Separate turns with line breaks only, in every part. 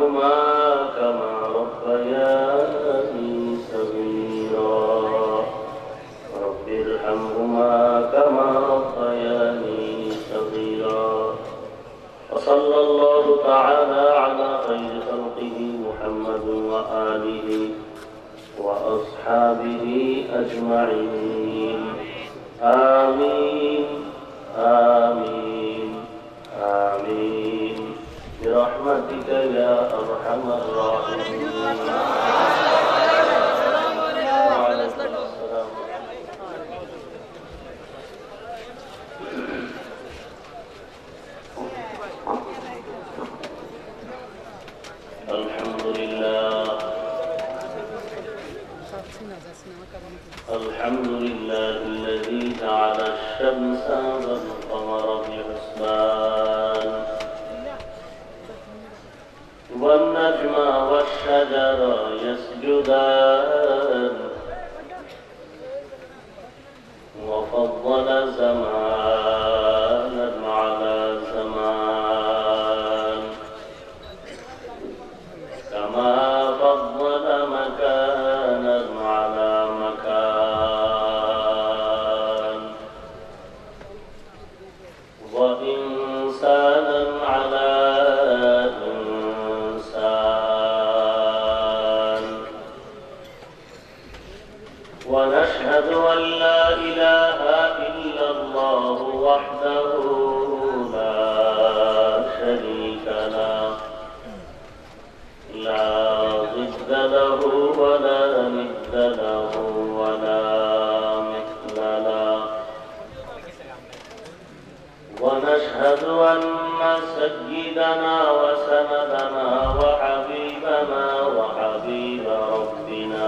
ارحمهما كما ربياني صغيرا رب ارحمهما كما ربياني صغيرا. وصلى الله تعالى على خير خلقه محمد وآله وأصحابه أجمعين. آمين آمين آمين برحمتك يا أرحم الراحمين. الحمد لله الذي جعل الشمس والقمر بحسبان والنجم والشجر يسجدان وفضل زمانا على زمان كما فضل مكانا على مكان وإنسانا على إنسان. ونشهد أن لا إله إلا الله وحده لا شريك له لا ضد له ولا ند له ولا مثل له. ونشهد أن سيدنا وسندنا وحبيبنا وحبيب ربنا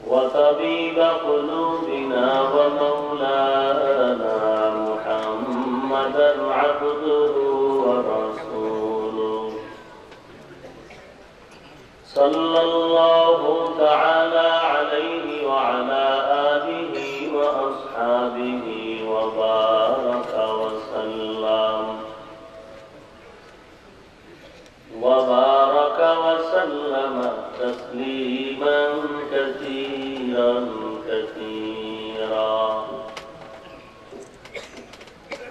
وطبيب قلوبنا ومولانا محمدا عبده ورسوله صلى الله تعالى عليه وعلى آله وأصحابه وبارك وسلم تسليما كثيرا كثيرا.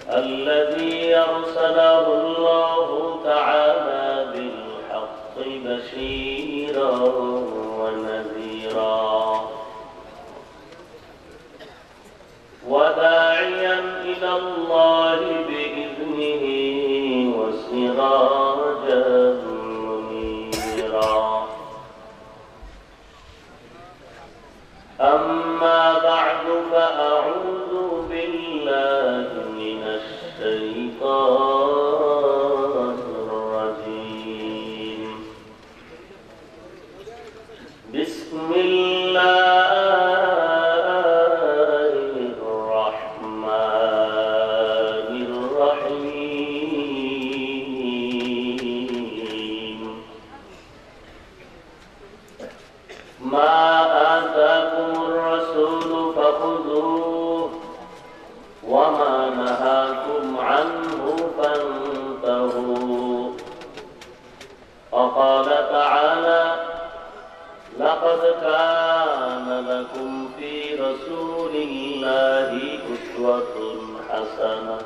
الذي أرسله الله تعالى بالحق بشيرا ونذيرا وداعيا إلى الله بإذنه وسراجا منيرا. أما بعد فأعوذ بالله من الشيطان الرجيم. بسم الله الرحمن الرحيم. ما آتاكم الرسول فخذوه وما نهاكم عنه فانتهوا. وقال تعالى: لقد كان لكم في رسول الله أسوة حسنة.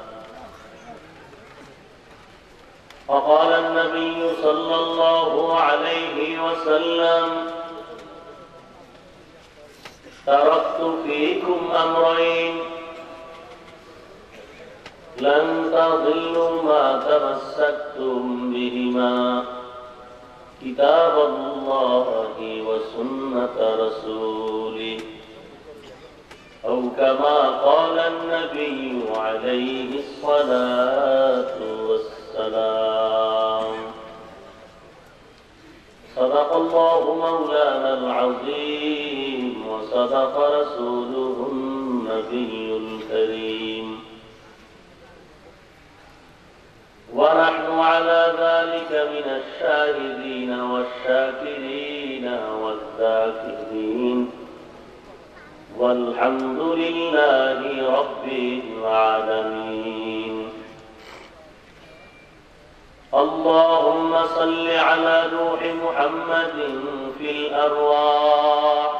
وقال النبي صلى الله عليه وسلم: تركت فيكم أمرين لن تضلوا ما تمسكتم بهما كتاب الله وسنة رسوله أو كما قال النبي عليه الصلاة والسلام. صدق الله مولانا العظيم وصدق رسوله النبي الكريم. ونحن على ذلك من الشاهدين والشاكرين والذاكرين والحمد لله رب العالمين. اللهم صل على روح محمد في الأرواح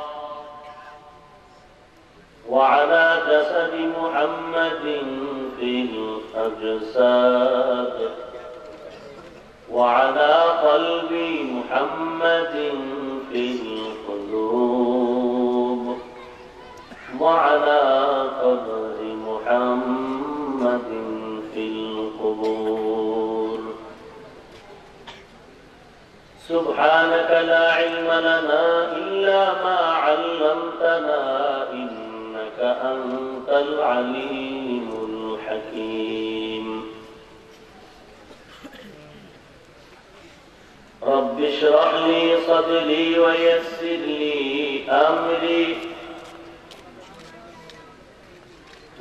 وعلى جسد محمد في الأجساد وعلى قلب محمد في القلوب وعلى قبر محمد في القبور سبحانك لا علم لنا إلا ما علمتنا إنك أنت العليم الحكيم رب اشرح لي صدري ويسر لي أمري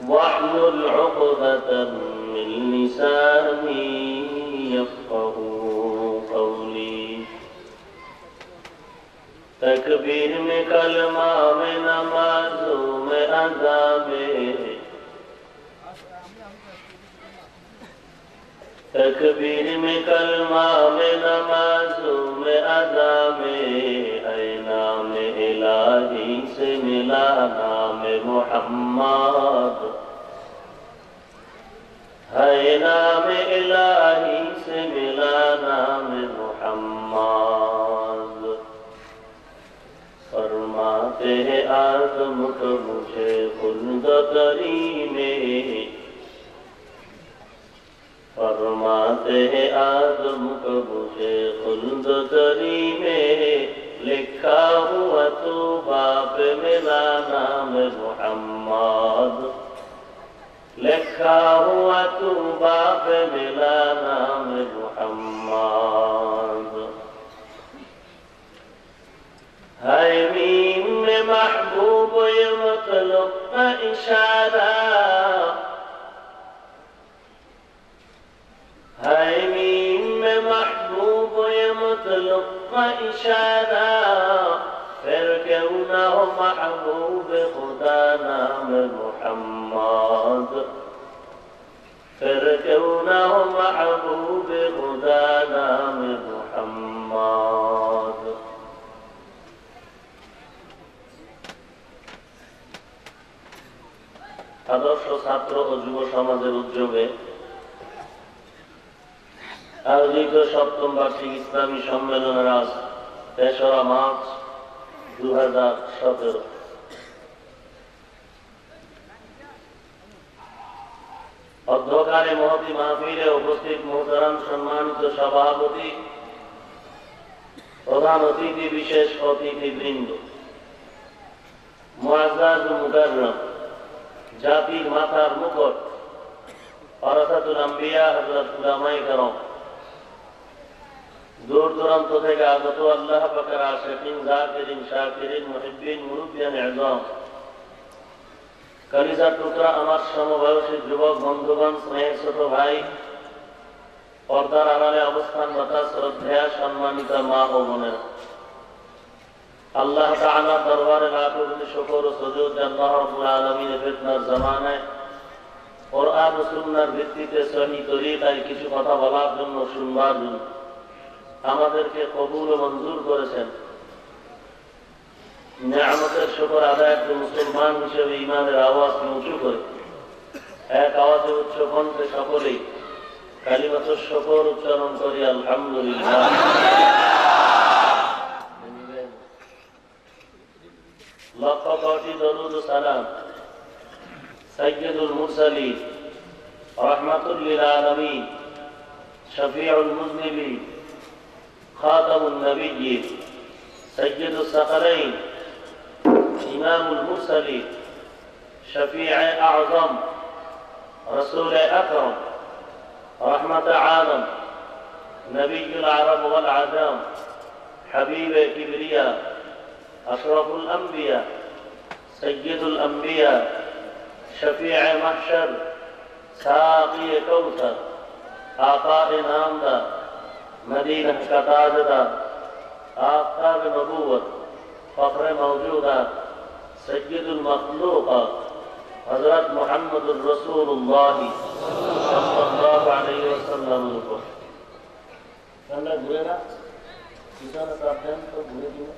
واحلل عقدة من لساني يفقهوا قولي تکبیر میں کلمہ میں نمازوں میں ادا میں تکبیر میں کلمہ میں نمازوں میں ادا میں اے نام الہی سے ملا نام محمد اے نام الہی سے ملا نام محمد فرماتے ہیں آدم کو مجھے خلد کریم فرماتے ہیں آدم کو مجھے خلد کریم لکھا ہوا تو باپ میرا نام محمد لکھا ہوا تو باپ میرا نام محمد ہے میم میں محبوب یہ مطلب کا اشارہ ہے میم میں محبوب یہ مطلب کا اشارہ پھر کیوں نہ ہو محبوب خدا نام محمد پھر کیوں نہ ہو محبوب خدا نام محمد আদর্শ ছাত্র ও যুব সমাজের উদ্যোগে আয়োজিত সপ্তম বার্ষিক ইসলামী সম্মেলনের আজ ৩রা মার্চ ২০১৭ অধ্যকারে মহতি মাহফিলে উপস্থিত মোহতারাম সম্মানিত সভাপতি প্রধান অতিথি বিশেষ অতিথিবৃন্দ মুআজ্জাজ ও মুকাররম জাতির মাথার মুকুট ওয়ারাসাতুল আম্বিয়া হযরত উলামায়ে কেরাম দূর দূরান্ত থেকে আগত আল্লাহ পাকের আশিকিন যাকিরিন শাকিরিন মুহিব্বিন মুরব্বিয়ান ইযাম কলিজার টুকরা আমার সমবয়সী যুবক বন্ধুগণ স্নেহের ছোট ভাই পর্দার আড়ালে অবস্থানরত শ্রদ্ধেয় সম্মানিত মা ও বোনেরা আল্লাহ তাআলা দরবারে লাখো কোটি শুকর ও সুজুদ আল্লাহ রাব্বুল আলামিনের ফিতনার জামানায় কোরআন ও সুন্নাহর ভিত্তিতে সহিহ তরিকায় কিছু কথা বলার জন্য শুনবার জন্য আমাদেরকে কবুল ও মঞ্জুর করেছেন নিয়ামতের শুকর আদায় করে মুসলমান হিসেবে ঈমানের আওয়াজকে উঁচু করে এক আওয়াজে উচ্চ কণ্ঠে সকলেই কালিমাতুশ শুকর উচ্চারণ করি আলহামদুলিল্লাহ লক্ষ কোটি দরুদ ও সালাম সাইয়্যিদুল মুরসালিন রাহমাতুল লিল আলামিন শফিউল মুযনিবিন খাতামুন নবিয়্যিন সাইয়্যিদুস সাকালাইন ইমামুল মুরসালিন শফিউ আযম রাসূল আকরাম রাহমাত আলাম নবিয়ুল আরব ওয়াল আজাম হাবিব কিবরিয়া أشرف الأنبياء سيد الأنبياء شفيع محشر ساقي كوثر آقاء نامدہ مدینہ کا تاجدار آفتاب نبوت فخر موجودات سید المخلوقات حضرت محمد الرسول اللہ صلی اللہ علیہ وسلم ঘুরে না পিছনে চাপ দেন তো ঘুরে দিবে।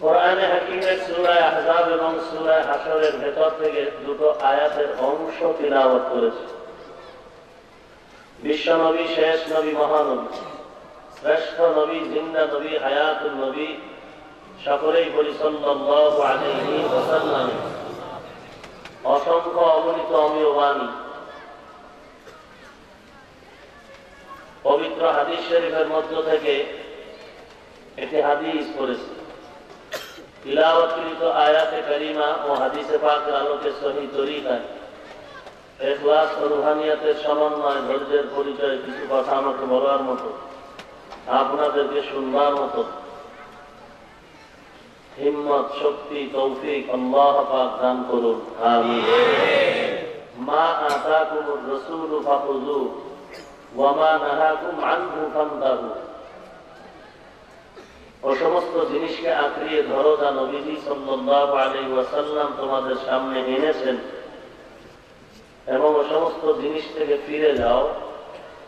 কোরআনে হাকিমের সূরা আহজাব এবং সূরা হাশরের ভেতর থেকে দুটো আয়াতের অংশ তিলাওয়াত করেছে। বিশ্ব নবী, শেষ নবী, মহানবী, শ্রেষ্ঠ নবী, জিন্দা নবী, হায়াতুল নবী, সকলেই বলি সাল্লাল্লাহু আলাইহি ওয়াসাল্লাম অসংখ্য অগণিত অমীয় বাণী পবিত্র হাদিস শরীফের মধ্য থেকে একটি হাদিস পড়েছে। তিলাওয়াতকৃত আয়াতে কারিমা ও হাদিসে পাকের আলোকে সহি তরিকায় ইখলাস ও রুহানিয়াতের সমন্বয়, ধৈর্যের পরিচয় কিছু কথা আমাকে বলার মতো, আপনাদেরকে শুনবার মতো হিম্মত, শক্তি, তৌফিক আল্লাহ পাক দান করুন, আমিন। মা আতাকুমুর রাসূলু ফাখুযু ওয়া মা নাহাকুম আনহু ফান্তাহু। ও সমস্ত জিনিসকে আঁকড়িয়ে ধরো যা নবীজি সাল্লাল্লাহু আলাইহি ওয়াসাল্লাম তোমাদের সামনে এনেছেন, এবং ও সমস্ত জিনিস থেকে ফিরে যাও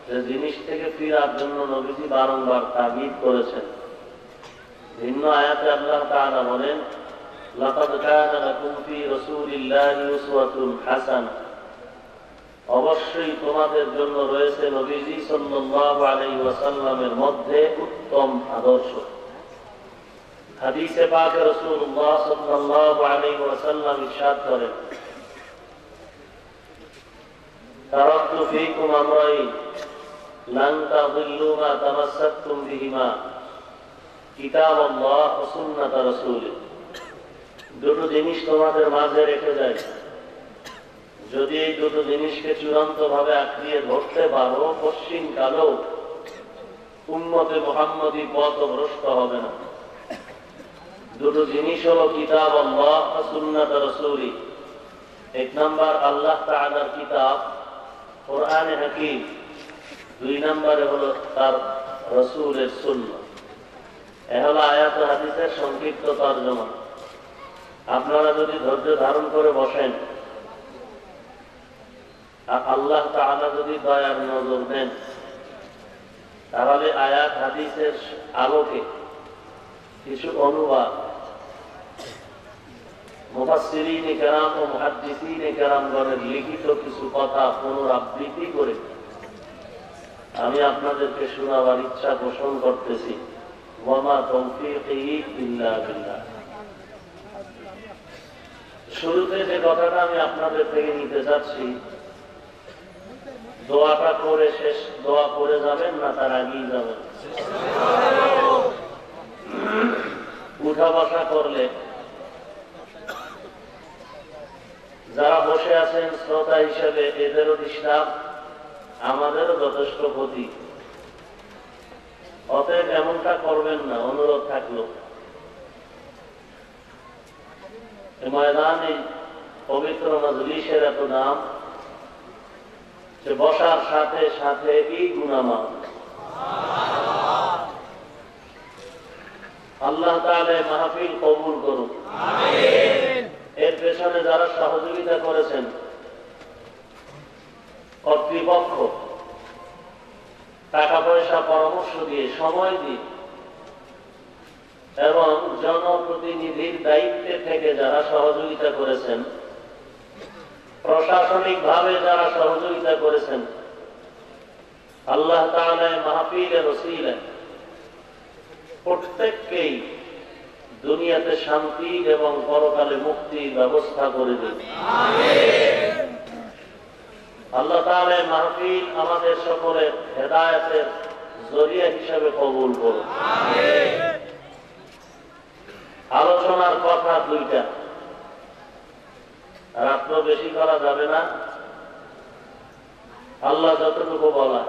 যে জিনিস থেকে ফিরার জন্য নবীজি বারংবার তাগীদ করেছেন। ভিন্ন আয়াতে আল্লাহ তাআলা বলেন, লাকাদ কানা লাকুম ফি রাসূলিল্লাহি উসওয়াতুন হাসানাহ। অবশ্যই তোমাদের জন্য রয়েছে নবীজি সাল্লাল্লাহু আলাইহি ওয়াসাল্লামের মধ্যে উত্তম আদর্শ। হাদিসে পাকে রাসূলুল্লাহ সাল্লাল্লাহু আলাইহি ওয়াসাল্লাম ইরশাদ করেন, তারাকতু ফীকুম আমরাইন লান তাযিল্লু মা তামাসসাকতুম বিহিমা কিতাবাল্লাহ ওয়া সুন্নাত রাসূলিহি। দুটো জিনিস তোমাদের মাঝে রেখে যায়, যদি এই দুটো জিনিসকে চূড়ান্ত ভাবে আঁকড়িয়ে ধরতে পারো, পশ্চিম কালেও উম্মতে মুহাম্মদী পথভ্রষ্ট হবে না। দুটো জিনিস হলো কিতাব আল্লাহ ওয়া সুন্নাত রাসূলিহি। এক নাম্বার আল্লাহ তাআলার কিতাব কোরআনে হাকিম, দুই নম্বরে হলো তার রাসূলের সুন্নাহ। এ হলো আয়াত ও হাদিসের সংক্ষিপ্ত তরজমা। আপনারা যদি ধৈর্য ধারণ করে বসেন, আল্লাহ তাআলা যদি দয়ার নজর দেন, তাহলে আয়াত হাদিসের আলোকে কিছু অনুবাদ মুফাসসিরিন কেরাম ও মুহাদ্দিসিন কেরামগণের লিখিত কিছু কথা পুনরাবৃত্তি করে আমি আপনাদেরকে শোনাবার ইচ্ছা পোষণ করতেছি। ওয়া মা তাওফীকি ইল্লা বিল্লাহ। শুরুতে যে কথাটা আমি আপনাদের থেকে নিতে চাচ্ছি, দোয়াটা করে শেষ, দোয়া করে যাবেন না তার আগেই যাবেন? উঠা বসা করলে যারা বসে আছেন শ্রোতা হিসেবে এদেরও ডিস্টার্ব, আমাদেরও যথেষ্ট ক্ষতি। অতএব এমনটা করবেন না, অনুরোধ থাকলো। ময়দানে পবিত্র মজলিসের এত নাম যে বসার সাথে সাথে এই গুনাহমাফ। আল্লাহ তাআলা মাহফিল কবুল করুন, আমিন। এর পেছনে যারা সহযোগিতা করেছেন, কর্তৃপক্ষ, টাকা পয়সা, পরামর্শ দিয়ে, সময় দিয়ে এবং জনপ্রতিনিধির দায়িত্বে থেকে যারা সহযোগিতা করেছেন, প্রশাসনিক ভাবে যারা সহযোগিতা করেছেন, আল্লাহ তাআলা মাহফিলের ওসিলায় প্রত্যেককেই দুনিয়াতে শান্তি এবং পরকালে মুক্তির ব্যবস্থা করে দিন, আমিন। আল্লাহ তাআলা মাহফিল আমাদের সকলের হেদায়েতের জরিয়া হিসেবে কবুল করুন, আমিন। আলোচনার কথা দুইটা, রাত্র বেশি করা যাবে না। আল্লাহ যতটুকু বলা,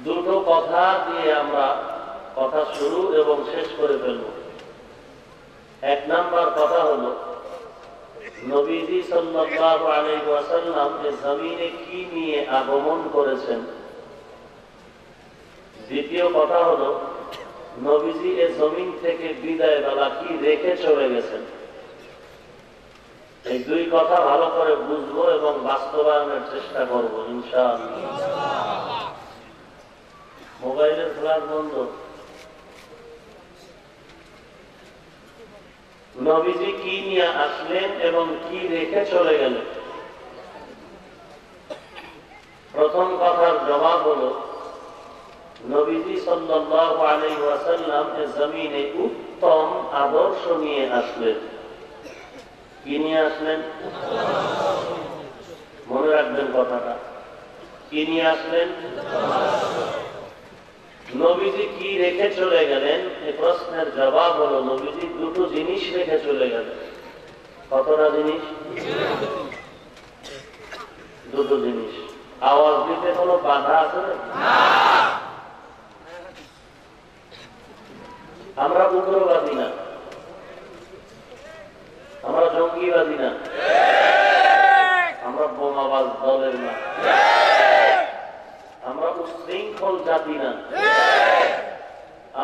দুটো কথা দিয়ে আমরা কথা শুরু এবং শেষ করে ফেলব। এক নাম্বার কথা হলো নবীজি সাল্লাল্লাহু আলাইহি ওয়াসাল্লাম এই জমিনে কি নিয়ে আগমন করেছেন। দ্বিতীয় কথা হলো নবীজি এ জমিন থেকে বিদায় বেলা কি রেখে চলে গেছেন। এই দুই কথা ভালো করে বুঝবো এবং বাস্তবায়নের চেষ্টা করবো ইনশাআল্লাহ। মোবাইলের ফ্ল্যাশ বন্ধ। নবীজি কি নিয়ে আসলেন এবং কি রেখে চলে গেলেন। প্রথম কথার জবাব হলো নবীজি সাল্লাল্লাহু আলাইহি ওয়াসাল্লাম এ জমিনে উত্তম আদর্শ নিয়ে আসলেন। কি নিয়ে আসলেন? মনে রাখবেন কথাটা। কি নিয়ে আসলেন? নবীজি কি রেখে চলে গেলেন? এই প্রশ্নের জবাব হলো নবীজি দুটো জিনিস রেখে চলে গেলেন। কতটা জিনিস? দুটো জিনিস। আওয়াজ দিতে কোনো বাধা আছে না? আমরা উগ্রবাদী না, আমরা জঙ্গিবাদী না, আমরা বোমাবাজ দলের না, আমরা উশৃঙ্খল জাতি না।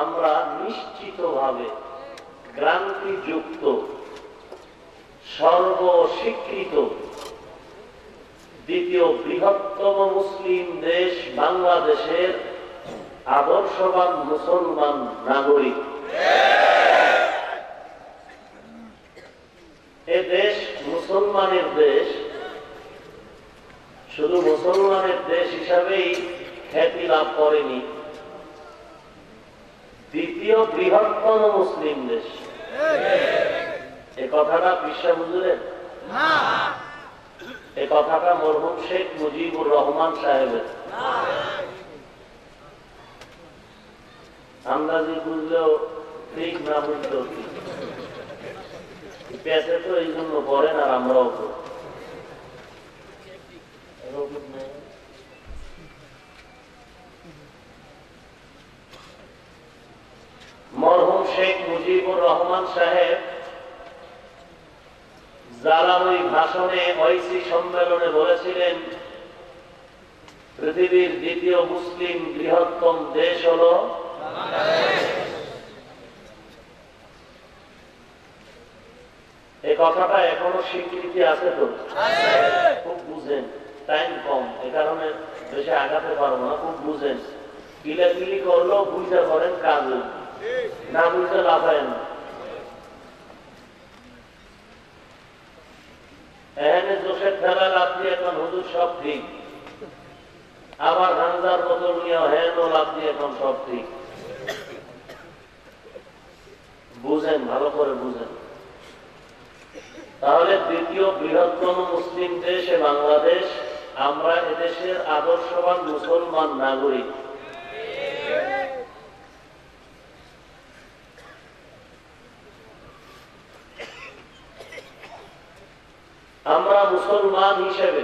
আমরা নিশ্চিতভাবে গ্রান্তিযুক্ত সর্বস্বীকৃত দ্বিতীয় বৃহত্তম মুসলিম দেশ বাংলাদেশের আদর্শবান মুসলমান নাগরিক। এ দেশ মুসলমানের দেশ। শুধু মুসলমানের দেশ হিসাবেই খ্যাতি লাভ করেনি, দ্বিতীয় বৃহত্তম মুসলিম দেশ। এ কথাটা বিশ্বাস বুঝলেন? এ কথাটা মরহুম শেখ মুজিবুর রহমান সাহেবের। আন্দাজি বুঝলেও ঠিক, না বুঝলেও ঠিক। পেঁচে তো এই জন্য করেন, আর আমরাও করি। মরহুম শেখ মুজিবুর রহমান সাহেব জালালুই ভাষণে ঐসি সম্মেলনে বলেছিলেন, পৃথিবীর দ্বিতীয় মুসলিম বৃহত্তম দেশ হলো বাংলাদেশ। এই কথাটা এখনো স্বীকৃতি আছে তো? খুব বুঝেন, টাইম কম, এ কারণে বেশি আগাতে পারবো না। খুব বুঝেন, কিলাকিলি করলেও বুঝতে করেন, কাজ না বুঝতে লাফায় না। এখানে জোশের ঠেলায় লাভ দিয়ে এখন হুজুর সব ঠিক, আবার গাঞ্জার বোতল নিয়ে হেন লাভ দিয়ে এখন সব ঠিক। বুঝেন, ভালো করে বুঝেন। তাহলে দ্বিতীয় বৃহত্তম মুসলিম দেশ বাংলাদেশ, আমরা এদেশের আদর্শবান মুসলমান নাগরিক। আমরা মুসলমান হিসেবে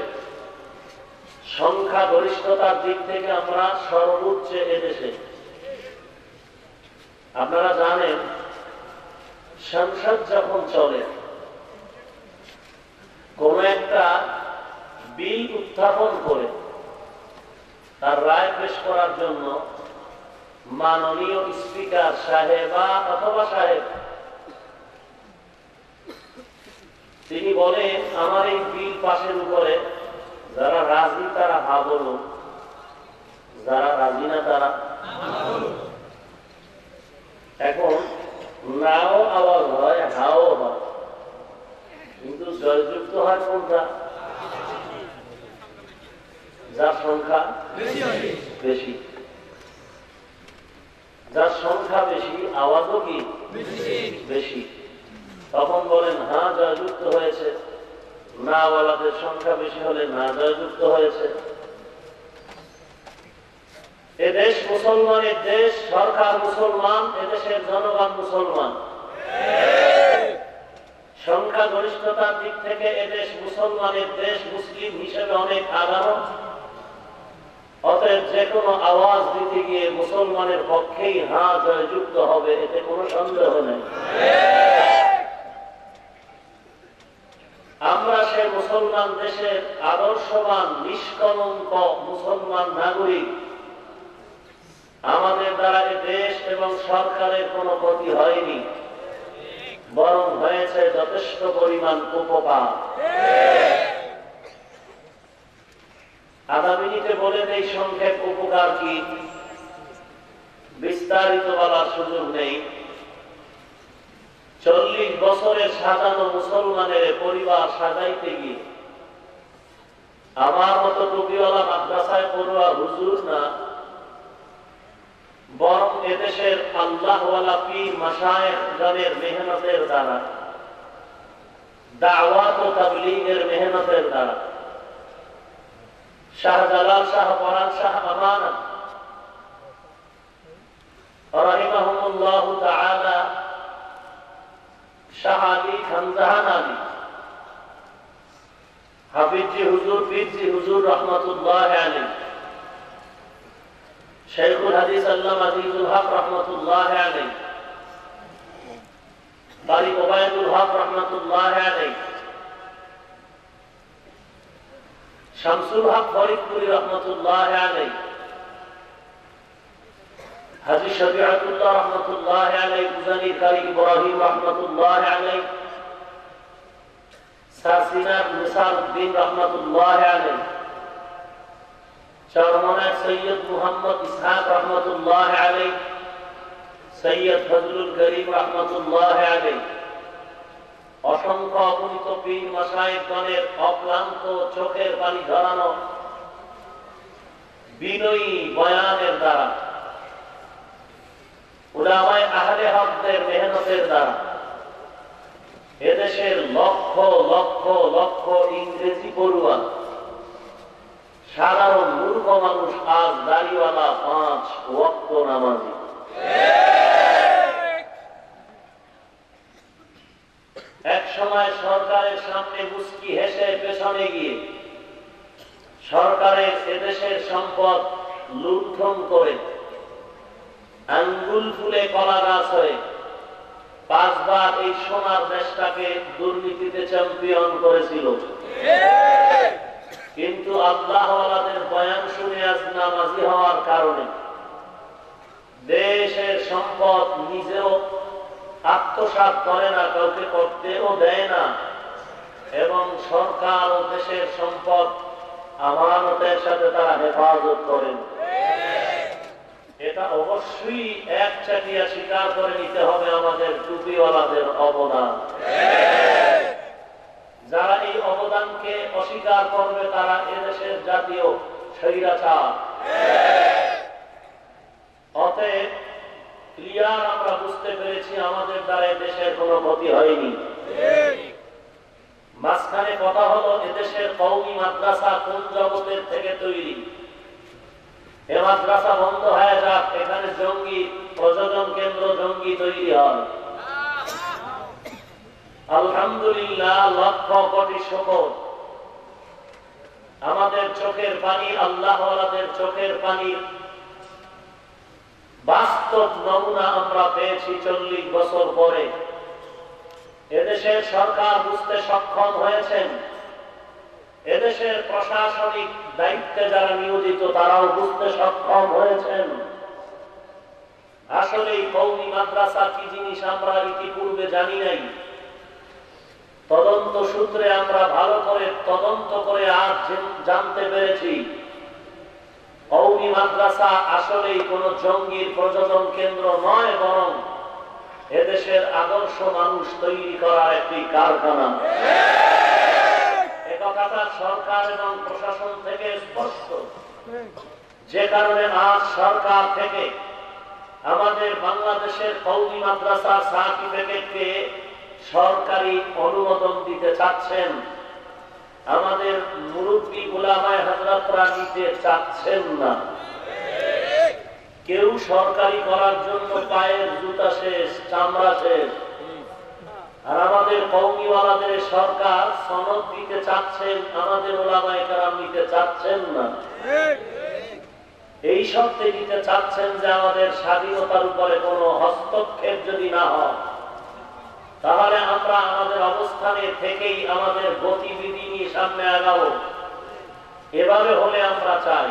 সংখ্যা গরিষ্ঠতার দিক থেকে আমরা সর্বোচ্চ এদেশে। আপনারা জানেন, সংসদ যখন চলে, কোন একটা বিল উত্থাপন করে তার রায় পেশ করার জন্য মাননীয় স্পিকার সাহেবা অথবা সাহেব তিনি বলেন, আমার এই বিল পাশের উপরে যারা রাজি তারা হা বলুন, যারা রাজি না তারা। এখন নাও আওয়াজ হয়, হাও হয়, কিন্তু জয়যুক্ত হয় কোনটা? যার সংখ্যা বেশি। যার সংখ্যা বেশি, আওয়াজও কি বেশি। তখন বলেন হ্যাঁ জয়যুক্ত হয়েছে, না ওয়ালাদের সংখ্যা বেশি হলে না জয়যুক্ত হয়েছে। এদেশ মুসলমানের দেশ, সরকার মুসলমান, এদেশের জনগণ মুসলমান। সংখ্যা গরিষ্ঠতার দিক থেকে এদেশ মুসলমানের দেশ, মুসলিম হিসেবে অনেক আগানো। অতএব যে কোনো আওয়াজ দিতে গিয়ে মুসলমানের পক্ষেই হ্যাঁ জয়যুক্ত হবে, এতে কোনো সন্দেহ নেই। আমরা সে মুসলমান দেশের আদর্শবান নিষ্কলঙ্ক মুসলমান নাগরিক। আমাদের দ্বারা দেশ এবং সরকারের কোনো ক্ষতি হয়নি, বরং হয়েছে যথেষ্ট পরিমাণ উপকার। আধা মিনিটে বলে দেই সংক্ষেপ উপকার কি, বিস্তারিত বলার সুযোগ নেই। 40 বছরের সাজানো মুসলমানের পরিবার সাজাইতে গিয়ে আমার মতো টুপিওয়ালা মাদ্রাসায় পড়ুয়া হুজুর না, বরং এদেশের আল্লাহওয়ালা পীর মাশায়েখ গণের মেহনতের দ্বারা, দাওয়াত ও তাবলীগের মেহনতের দ্বারা শাহজালাল শাহ পরান শাহ আমানত রাহিমাহুমুল্লাহ তাআলা, শাহ আলী খানজাহান আলী, হাফিজি হুজুর, পীরজি হুজুর রহমতুল্লাহ আলাইহি, শেখুল হাদিস আল্লামা আজিজুল হক রহমতুল্লাহ আলাইহি, কারি ওবায়দুল হক রহমতুল্লাহ আলাইহি, শামসুল হক ফরিদপুরি রহমতুল্লাহ আলাইহি, হাজী শফিউল্লাহ রহমতুল্লাহ আলাইহি, উজানি কারি ইব্রাহিম রহমতুল্লাহ আলাইহি, সাসিনার নিসারউদ্দিন রহমতুল্লাহ আলাইহি, চরমনার সৈয়দ মুহাম্মদ ইসহাক রহমতুল্লাহ আলাইহি, সৈয়দ ফজলুল করিম রহমতুল্লাহ আলাইহি, অসংখ্য অগণিত পীর মাশায়েখগণের অক্লান্ত চোখের পানি ঝরানো বিনয়ী বয়ানের দ্বারা, উলামায়ে আহলে হকদের মেহনতের দ্বারা এদেশের লক্ষ লক্ষ লক্ষ ইংরেজি পড়ুয়া সাধারণ মূর্খ মানুষ আজ দাড়িওয়ালা 5 ওয়াক্ত নামাজি। এক সময় সরকারের সামনে মুস্কি হেসে পেছনে গিয়ে সরকারের এদেশের সম্পদ লুণ্ঠন করে আঙ্গুল ফুলে কলা গাছ হয়ে 5 বার এই সোনার দেশটাকে দুর্নীতিতে চ্যাম্পিয়ন করেছিল। কিন্তু আল্লাহওয়ালাদের বয়ান শুনে আজ নামাজি হওয়ার কারণে দেশের সম্পদ নিজেও আত্মসাৎ করে না, কাউকে করতেও দেয় না, এবং সরকার ও দেশের সম্পদ আমানতের সাথে তারা হেফাজত করেন। এটা অবশ্যই একচাটিয়া স্বীকার করে নিতে হবে আমাদের টুপিওয়ালাদের অবদান। যারা এই অবদানকে অস্বীকার করবে তারা এদেশের জাতীয় স্বৈরাচার। অতএব ক্লিয়ার আমরা বুঝতে পেরেছি আমাদের দ্বারা দেশের কোনো ক্ষতি হয়নি। মাঝখানে কথা হলো এদেশের কওমি মাদ্রাসা কোন জগতের থেকে তৈরি, এ মাদ্রাসা বন্ধ হয়ে যাক, এখানে জঙ্গি প্রযোজন কেন্দ্র, জঙ্গি তৈরি হয়। আলহামদুলিল্লাহ, লক্ষ কোটি শুকর, আমাদের চোখের পানি, আল্লাহওয়ালাদের চোখের পানি বাস্তব নমুনা আমরা পেয়েছি 40 বছর পরে। এদেশের সরকার বুঝতে সক্ষম হয়েছেন, এদেশের প্রশাসনিক দায়িত্বে যারা নিয়োজিত তারাও বুঝতে সক্ষম হয়েছেন। আসলে কওমি মাদ্রাসা কি জিনিস আমরা ইতিপূর্বে জানি নাই। তদন্ত সূত্রে আমরা ভালো করে তদন্ত করে আজ জানতে পেরেছি কওমি মাদ্রাসা আসলেই কোন জঙ্গির প্রযোজন কেন্দ্র নয়, বরং এদেশের আদর্শ মানুষ তৈরি করার একটি কারখানা। একথাটা সরকার এবং প্রশাসন থেকে স্পষ্ট, যে কারণে আজ সরকার থেকে আমাদের বাংলাদেশের কওমি মাদ্রাসা সার্টিফিকেটকে সরকারি অনুমোদন দিতে চাচ্ছেন, আমাদের মুরব্বী উলামায়ে হযরতরা নিতে চাচ্ছেন না। কেউ সরকারি করার জন্য পায়ের জুতা শেষ, চামড়া শেষ, আর আমাদের কওমিওয়ালাদের সরকার সনদ দিতে চাচ্ছেন, আমাদের উলামায়ে কেরাম নিতে চাচ্ছেন না। এই শর্তে দিতে চাচ্ছেন যে আমাদের স্বাধীনতার উপরে কোনো হস্তক্ষেপ যদি না হয়, তাহলে আমরা আমাদের অবস্থানে থেকেই আমাদের গতিবিধি নিয়ে সামনে আগাবো। এভাবে হলে আমরা চাই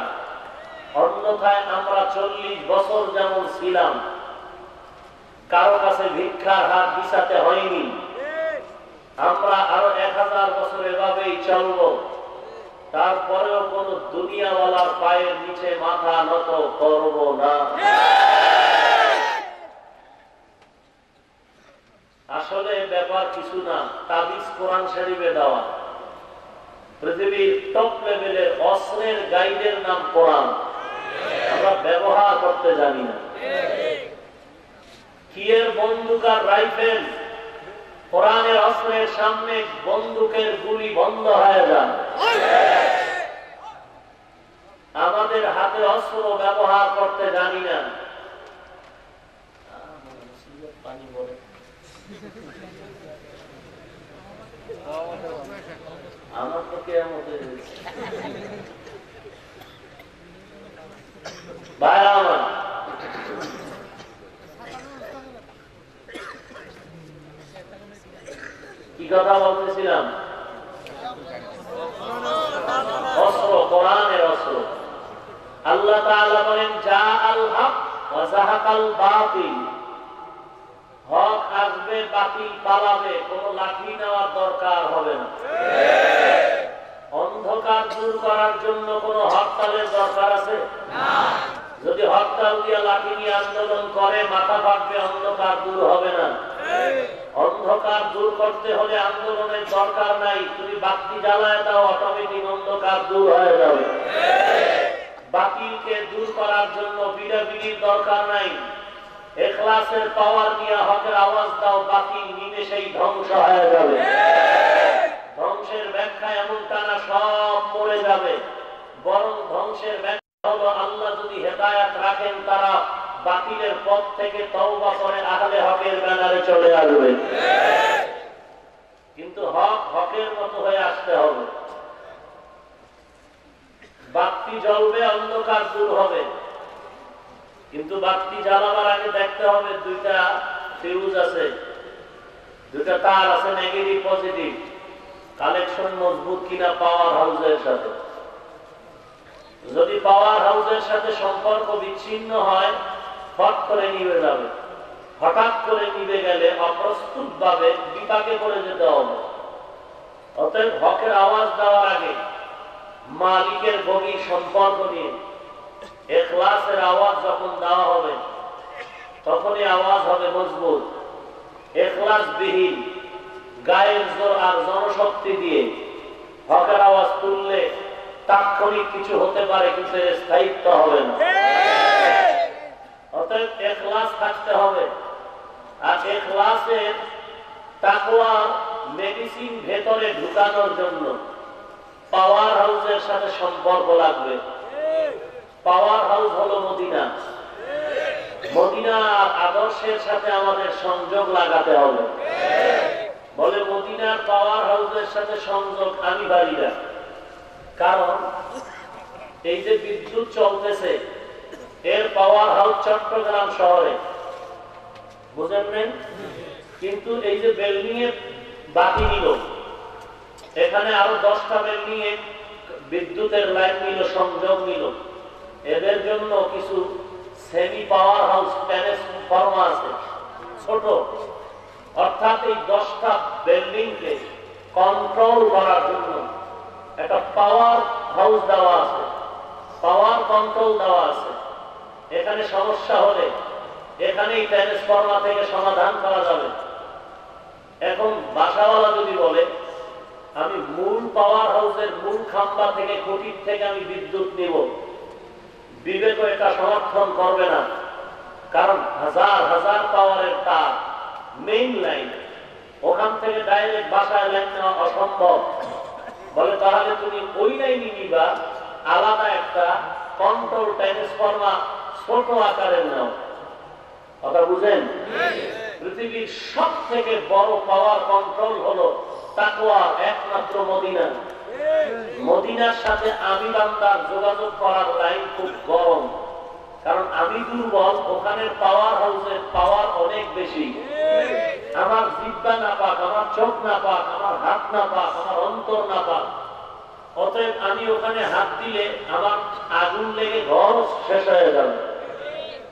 অন্যথায় আমরা 40 বছর যেমন ছিলাম, কারো কাছে ভিক্ষার হাত বিছাতে হয়নি, আমরা আরো 1000 বছর এভাবেই চলব, তারপরেও কোন দুনিয়াওয়ালার পায়ের নিচে মাথা নত করব না। আসলে ব্যাপার কিছু না, তাবিজ কোরআন শরীফে দেওয়া। পৃথিবীর টপ লেভেলের অস্ত্রের গাইডের নাম কোরআন, আমরা ব্যবহার করতে জানি না। কিয়ের বন্দুক আর রাইফেল, কোরআনের অস্ত্রের সামনে বন্দুকের গুলি বন্ধ হয়ে যায়। আমাদের হাতে অস্ত্র ব্যবহার করতে জানি না। পানি বলে আমার তো কেমন ভাইরা আমার, কি কথা বলতেছিলাম? অস্ত্র, কোরআনের অস্ত্র। আল্লাহ তাআলা বলেন জা আল হক ওয়া যাহাকাল বাতিল, হক আসবে, বাতিল পালাবে, কোনো লাঠি নেওয়ার দরকার হবে না। অন্ধকার দূর করার জন্য কোনো হরতালের দরকার আছে না। যদি হরতাল দিয়ে লাঠি নিয়ে আন্দোলন করে মাথা ফাটবে, অন্ধকার দূর হবে না। অন্ধকার দূর করতে হলে আন্দোলনের দরকার নাই, তুমি বাতি জ্বালায় দাও, অটোমেটিক অন্ধকার দূর হয়ে যাবে। বাতিলকে দূর করার জন্য বিড়াবিড়ির দরকার নাই, ইখলাসের পাওয়ার নিয়ে হকের আওয়াজ দাও, বাতিল নিমেষেই ধ্বংস হয়ে যাবে। ধ্বংসের ব্যাখ্যা এমনটা না সব মরে যাবে, বরং ধ্বংসের ব্যাখ্যা হলো আল্লাহ যদি হেদায়েত রাখেন তারা বাতিলের পথ থেকে তওবা করে আহলে হকের ব্যানারে চলে আসবে। কিন্তু হক হকের মতো হয়ে আসতে হবে। বাতি জ্বলবে, অন্ধকার দূর হবে, কিন্তু বাতি জ্বালাবার আগে দেখতে হবে দুইটা ফিউজ আছে, দুইটা তার আছে, নেগেটিভ পজিটিভ, কালেকশন মজবুত কিনা পাওয়ার হাউসের সাথে। যদি পাওয়ার হাউসের সাথে সম্পর্ক বিচ্ছিন্ন হয়, ফট করে নিভে যাবে। হঠাৎ করে নিভে গেলে অপ্রস্তুত ভাবে বিপাকে পড়ে যেতে হবে। অতএব হকের আওয়াজ দেওয়ার আগে মালিকের গভীর সম্পর্ক নিয়ে ইখলাসের আওয়াজ যখন দেওয়া হবে, তখনই আওয়াজ হবে মজবুত। ইখলাস বিহীন গায়ের জোর আর জনশক্তি দিয়ে হকের আওয়াজ তুললে তাৎক্ষণিক কিছু হতে পারে, কিন্তু এর স্থায়িত্ব হবে না। অতএব ইখলাস থাকতে হবে। আর ইখলাসের তাকওয়ার মেডিসিন ভেতরে ঢুকানোর জন্য পাওয়ার হাউসের সাথে সম্পর্ক লাগবে। পাওয়ার হাউস হলো মদিনা। মদিনার আদর্শের সাথে আমাদের সংযোগ লাগাতে হবে। বলে মদিনার পাওয়ার হাউসের সাথে সংযোগ আমি পারি না, কারণ এই যে বিদ্যুৎ চলতেছে এর পাওয়ার হাউস চট্টগ্রাম শহরে, বুঝেন নেই? কিন্তু এই যে বিল্ডিং এর বাতি নিল, এখানে আরো 10টা বিল্ডিং এ বিদ্যুতের লাইন নিল, সংযোগ নিল, এদের জন্য কিছু সেমি পাওয়ার হাউস ট্রান্সফরমার আছে ছোট, অর্থাৎ এই 10টা বিল্ডিং কে কন্ট্রোল করার জন্য একটা পাওয়ার হাউস দেওয়া আছে, পাওয়ার কন্ট্রোল দেওয়া আছে। এখানে সমস্যা হলে এখানেই ট্রান্সফরমার থেকে সমাধান করা যাবে। এখন বাসাওয়ালা যদি বলে আমি মূল পাওয়ার হাউসের মূল খাম্বা থেকে, খুঁটির থেকে আমি বিদ্যুৎ নিব, বিবেক এটা সমর্থন করবে না, কারণ হাজার হাজার পাওয়ারের তার মেইন লাইন, ওখান থেকে ডাইরেক্ট বাসায় লাইন নেওয়া অসম্ভব। বলে তাহলে তুমি ওই লাইনই নিবা, আলাদা একটা কন্ট্রোল ট্রান্সফরমার ছোট আকারের নাও। কথা বুঝেন? পৃথিবীর সব থেকে বড় পাওয়ার কন্ট্রোল হলো তাকওয়ার একমাত্র মদিনা। মদিনার সাথে আমি বান্দার যোগাযোগ করার লাইন খুব গরম, কারণ আমি দুর্বল, ওখানের পাওয়ার হাউসের পাওয়ার অনেক বেশি। আমার জিহ্বা না পাক, আমার চোখ না পাক, আমার হাত না পাক, আমার অন্তর না পাক, অতএব আমি ওখানে হাত দিলে আমার আগুন লেগে ঘর শেষ হয়ে যাবে।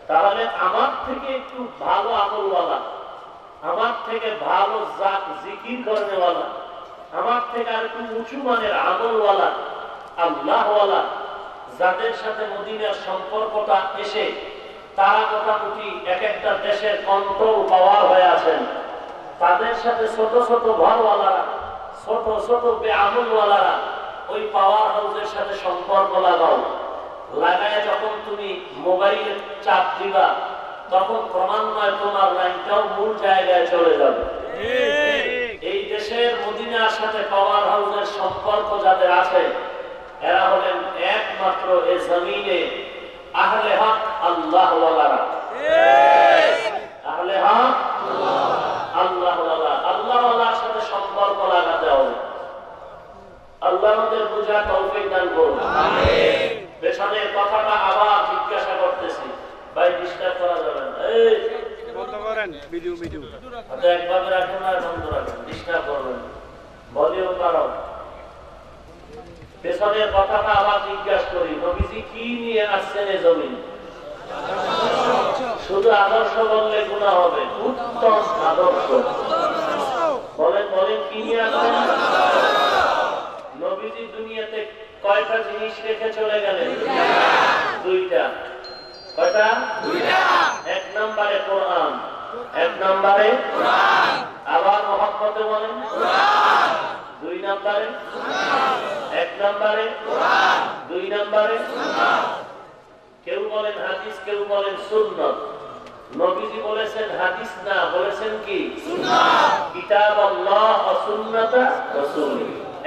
তাহলে আমার থেকে একটু ভালো আমলওয়ালা, আমার থেকে ভালো জিকির করেনেওয়ালা, আমার থেকে আর একটু উঁচু মানের আমলওয়ালা, আল্লাহওয়ালা, যাদের সাথে মদিনার সম্পর্কটা এসে তারা মোটামুটি এক একটা দেশের কন্ট্রোল পাওয়ার হয়ে আছেন, তাদের সাথে ছোট ছোট ঘরওয়ালারা, ছোট ছোট বেআমলওয়ালারা ওই পাওয়ার হাউসের সাথে সম্পর্ক লাগাও। লাগায় যখন তুমি মোবাইলে চাপ দিবা তখন ক্রমান্বয়ে তোমার লাইনটাও মূল জায়গায় চলে যাবে। এই দেশের মদিনার সাথে পাওয়ার হাউসের সম্পর্ক যাদের আছে এরা হলেন একমাত্র এ জমিনে আহলে হক আল্লাহওয়ালারা। আহলে হক আল্লাহওয়ালা, আল্লাহওয়ালার সাথে সম্পর্ক লাগাতে হবে। আল্লাহ আমাদের বুঝার তৌফিক দান করুন। পেছনের কথাটা আবার জিজ্ঞাসা করতেছি, ভাই ডিস্টার্ব করা যাবে না, এই বন্ধ করেন, ভিডিও একভাবে রাখেন আর বন্ধ রাখেন, ডিস্টার্ব করবেন, ভলিউম বাড়াও। পেছনের কথাটা আবার জিজ্ঞাসা করি, নবীজি কি নিয়ে আসছেন এই জমিন? শুধু আদর্শ বললে গুনাহ হবে, উত্তম আদর্শ। বলেন বলেন কি নিয়ে আসছেন? নবীজি দুনিয়াতে কয়টা জিনিস রেখে চলে গেলেন? দুইটা। কয়টা? এক নম্বরে কোরআন, এক নম্বরে আবার মহব্বতে বলেন দুই নম্বরে, এক নম্বরে দুই নম্বরে। কেউ বলেন হাদিস, কেউ বলেন সুন্নাত। নবীজি বলেছেন হাদিস না, বলেছেন কি? কিতাব আল্লাহ ওয়া সুন্নাত রাসূল।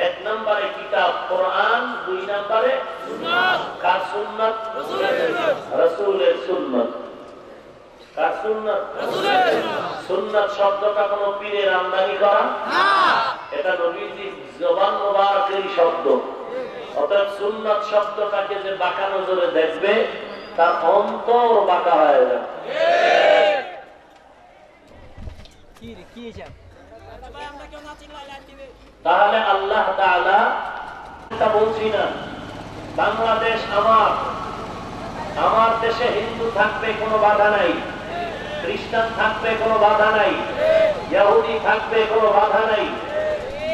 এক নম্বরে কিতাব কোরআন, দুই নম্বরে সুন্নাত। কার সুন্নাত? রাসূলের সুন্নাত। কার সুন্নাত? সুন্নাত শব্দটা কোনো পীরের আমদানি করা না, এটা নবীজির জবান মোবারকের শব্দ। অর্থাৎ সুন্নাত শব্দটাকে যে বাঁকা নজরে দেখবে তার অন্তর বাঁকা হয়ে যাবে। তাহলে আল্লাহ তাআলা বলছি না বাংলাদেশ আমার, আমার দেশে হিন্দু থাকবে কোনো বাধা নাই, খ্রিস্টান থাকবে কোনো বাধা নাই, ইহুদি থাকবে কোনো বাধা নাই,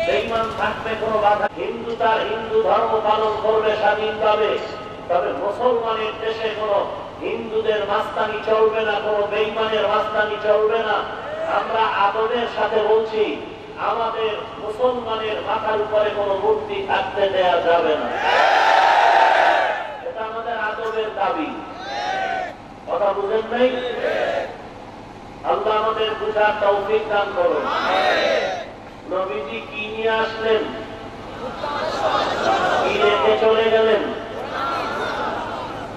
বেঈমান থাকবে কোনো বাধা। হিন্দু তার হিন্দু ধর্ম পালন করবে স্বাধীনভাবে, তবে মুসলমানের দেশে কোনো হিন্দুদের মাস্তানি চলবে না, কোনো বেঈমানের মাস্তানি চলবে না। আমরা আদবের সাথে বলছি আমাদের মুসলমানের মাথার উপরে কোনো মূর্তি থাকতে দেয়া যাবে না, এটা আমাদের আদবের দাবি। কথা বুঝেন নাই? আল্লাহ আমাদের বুঝার তৌফিক দান করুন। নবীজি কি নিয়ে আসলেন? কি রেখে চলে গেলেন?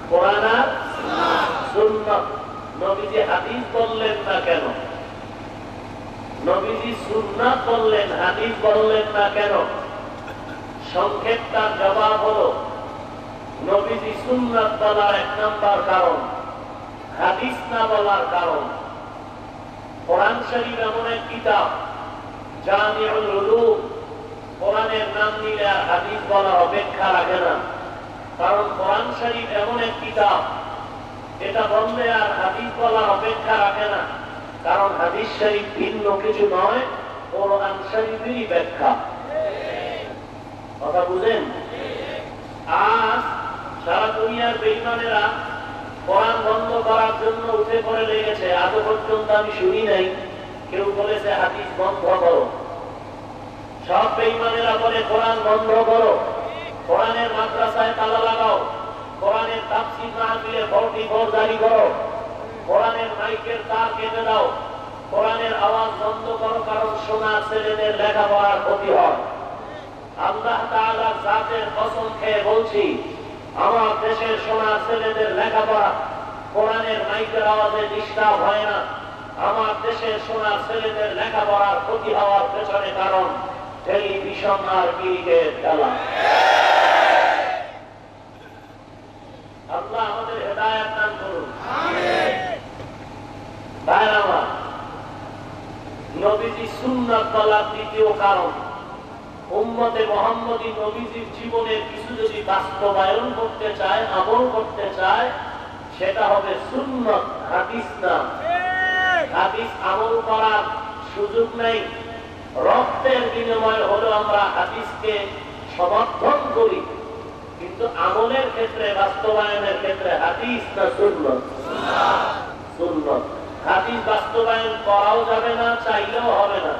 কোরআন আর সুন্নাত। নবীজি হাদিস বললেন না কেন? নবীজি সুন্নাত বললেন, হাদিস বললেন না কেন? সংক্ষেপ তার জবাব হলো নবীজি সুন্নাত বলার এক নাম্বার কারণ, হাদিস না বলার কারণ। কোরআন শরীফ এমন এক কিতাব, জামিউল উলুম, কোরআনের নাম নিলে আর হাদিস বলার অপেক্ষা রাখে না। কারণ কোরআন শরীফ এমন এক কিতাব, এটা বললে আর হাদিস বলার অপেক্ষা রাখে না। কারণ হাদিস শরীফ ভিন্ন কিছু নয়, কোরআন শরীফেরই ব্যাখ্যা। কথা বুঝেন? আজ সারা দুনিয়ার বেঈমানেরা কোরআন বন্ধ করার জন্য উঠে পড়ে লেগেছে। আজ পর্যন্ত আমি শুনি নাই কেউ বলেছে হাদিস বন্ধ করো। সব বেঈমানেরা বলে কোরআন বন্ধ করো, কোরআনের মাদ্রাসায় তালা লাগাও, কোরআনের তাফসীর মাহফিলে 44 জারি করো, কোরআনের মাইকের তার কেটে দাও, কোরআনের আওয়াজ বন্ধ করো, কারণ শোনা ছেলেদের লেখাপড়ার ক্ষতি হয়। আল্লাহ তাআলার জাতের কসম খেয়ে বলছি, আমার দেশের শোনা ছেলেদের লেখাপড়া কোরআনের মাইকের আওয়াজে ডিস্টার্ব হয় না। আমার দেশের শোনা ছেলেদের লেখাপড়ার ক্ষতি হওয়ার পেছনে কারণ টেলিভিশন আর ক্রিকেট খেলা। আল্লাহ আমাদের হেদায়েত দান করুন। ভাইরা আমার, নবীজি সুন্নাত বলার দ্বিতীয় কারণ, উম্মতে মুহাম্মদী নবীজির জীবনের কিছু যদি বাস্তবায়ন করতে চায়, আমল করতে চায়, সেটা হবে সুন্নাত, হাদিস না। হাদিস আমল করার সুযোগ নেই। রক্তের বিনিময়ে হলো আমরা হাদিসকে সমর্থন করি, কিন্তু আমলের ক্ষেত্রে, বাস্তবায়নের ক্ষেত্রে হাদিস না সুন্নাত? সুন্নাত। হাদিস বাস্তবায়ন করাও যাবে না, চাইলেও হবে না।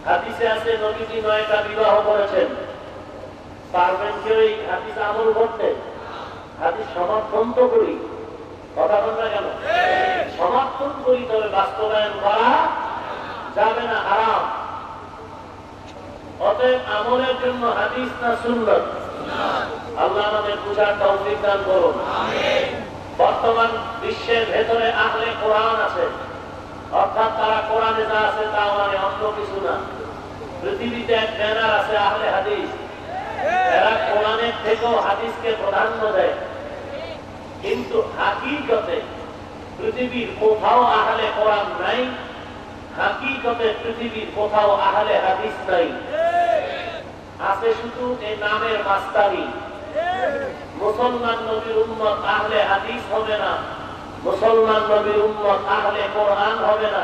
হাদিসে আছে নবীজি 9টা বিবাহ করেছেন। পারবেন কেউ এই হাদিস আমল করতে? হাদিস সমর্থন তো করি, কথা বল না কেন? সমর্থন করি, তবে বাস্তবায়ন করা যাবে না, হারাম। অতএব আমলের জন্য হাদিস না সুন্নাত? আল্লাহ আমাদের বুঝার তৌফিক দান করুন। বর্তমান বিশ্বের ভেতরে আহলে কোরআন আছে, অর্থাৎ তারা কোরআনে যা আছে তা মানে অন্য কিছু না। পৃথিবীতে এক ব্যানার আছে আহলে হাদিস, এরা কোরআনের থেকেও হাদিসকে প্রাধান্য দেয়। কিন্তু হাকিকতে পৃথিবীর কোথাও আহলে কোরআন নাই, হাকিকতে পৃথিবীর কোথাও আহলে হাদিস নাই। আছে শুধু এই নামের মাস্তারি। মুসলমান নবীর উম্মত আহলে হাদিস হবে না, মুসলমান নবীর উম্মত আহলে কোরআন হবে না,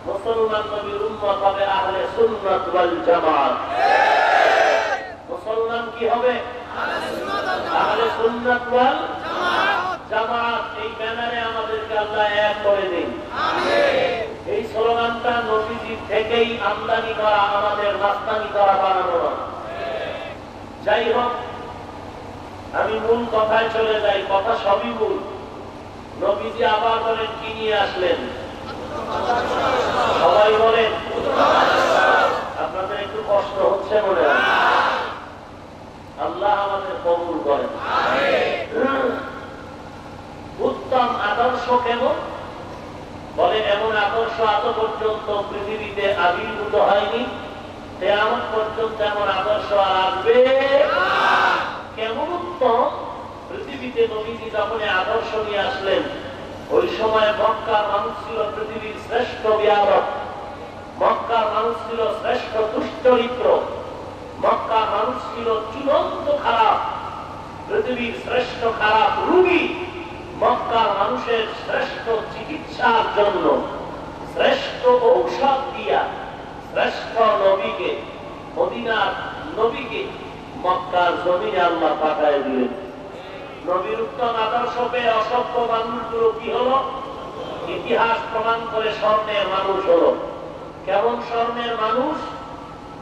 মুসলমান নবীর উম্মত হবে আহলে সুন্নাত ওয়াল জামাত। মুসলমান কি হবে? আহলে সুন্নাত ওয়াল জামাত। এই ব্যানারে আমাদেরকে আল্লাহ এক করে দিন। এই স্লোগানটা নবীজি থেকেই আমদানি করা, আমাদের মাস্তানি করা, বানানো না। যাই হোক, আমি মূল কথায় চলে যাই। কথা সবই মূল। নবীজি আবার বলেন কি নিয়ে আসলেন? সবাই বলেন। আপনাদের একটু কষ্ট হচ্ছে মনে হয়। আল্লাহ আমাদের কবুল করেন। উত্তম আদর্শ কেমন? বলে এমন আদর্শ আজ পর্যন্ত পৃথিবীতে আবির্ভূত হয়নি, কিয়ামত পর্যন্ত এমন আদর্শ আর আসবে। কেমন উত্তম? পৃথিবীতে নবীজি যখন আদর্শ নিয়ে আসলেন, ওই সময় মক্কার মানুষ ছিল পৃথিবীর শ্রেষ্ঠ বিয়াদত, মক্কার মানুষ ছিল শ্রেষ্ঠ দুশ্চরিত্র, মক্কার মানুষ ছিল চূড়ান্ত খারাপ, পৃথিবীর শ্রেষ্ঠ খারাপ রোগী। মক্কার মানুষের শ্রেষ্ঠ চিকিৎসার জন্য, শ্রেষ্ঠ ঔষধ দিয়া শ্রেষ্ঠ নবীকে, মদিনার নবীকে মক্কার জমিনে আল্লাহ পাঠায় দিলেন। নবীর উত্তম আদর্শ পেয়ে অসভ্য মানুষগুলো কি হলো? ইতিহাস প্রমাণ করে স্বর্ণের মানুষ হলো। কেমন স্বর্ণের মানুষ?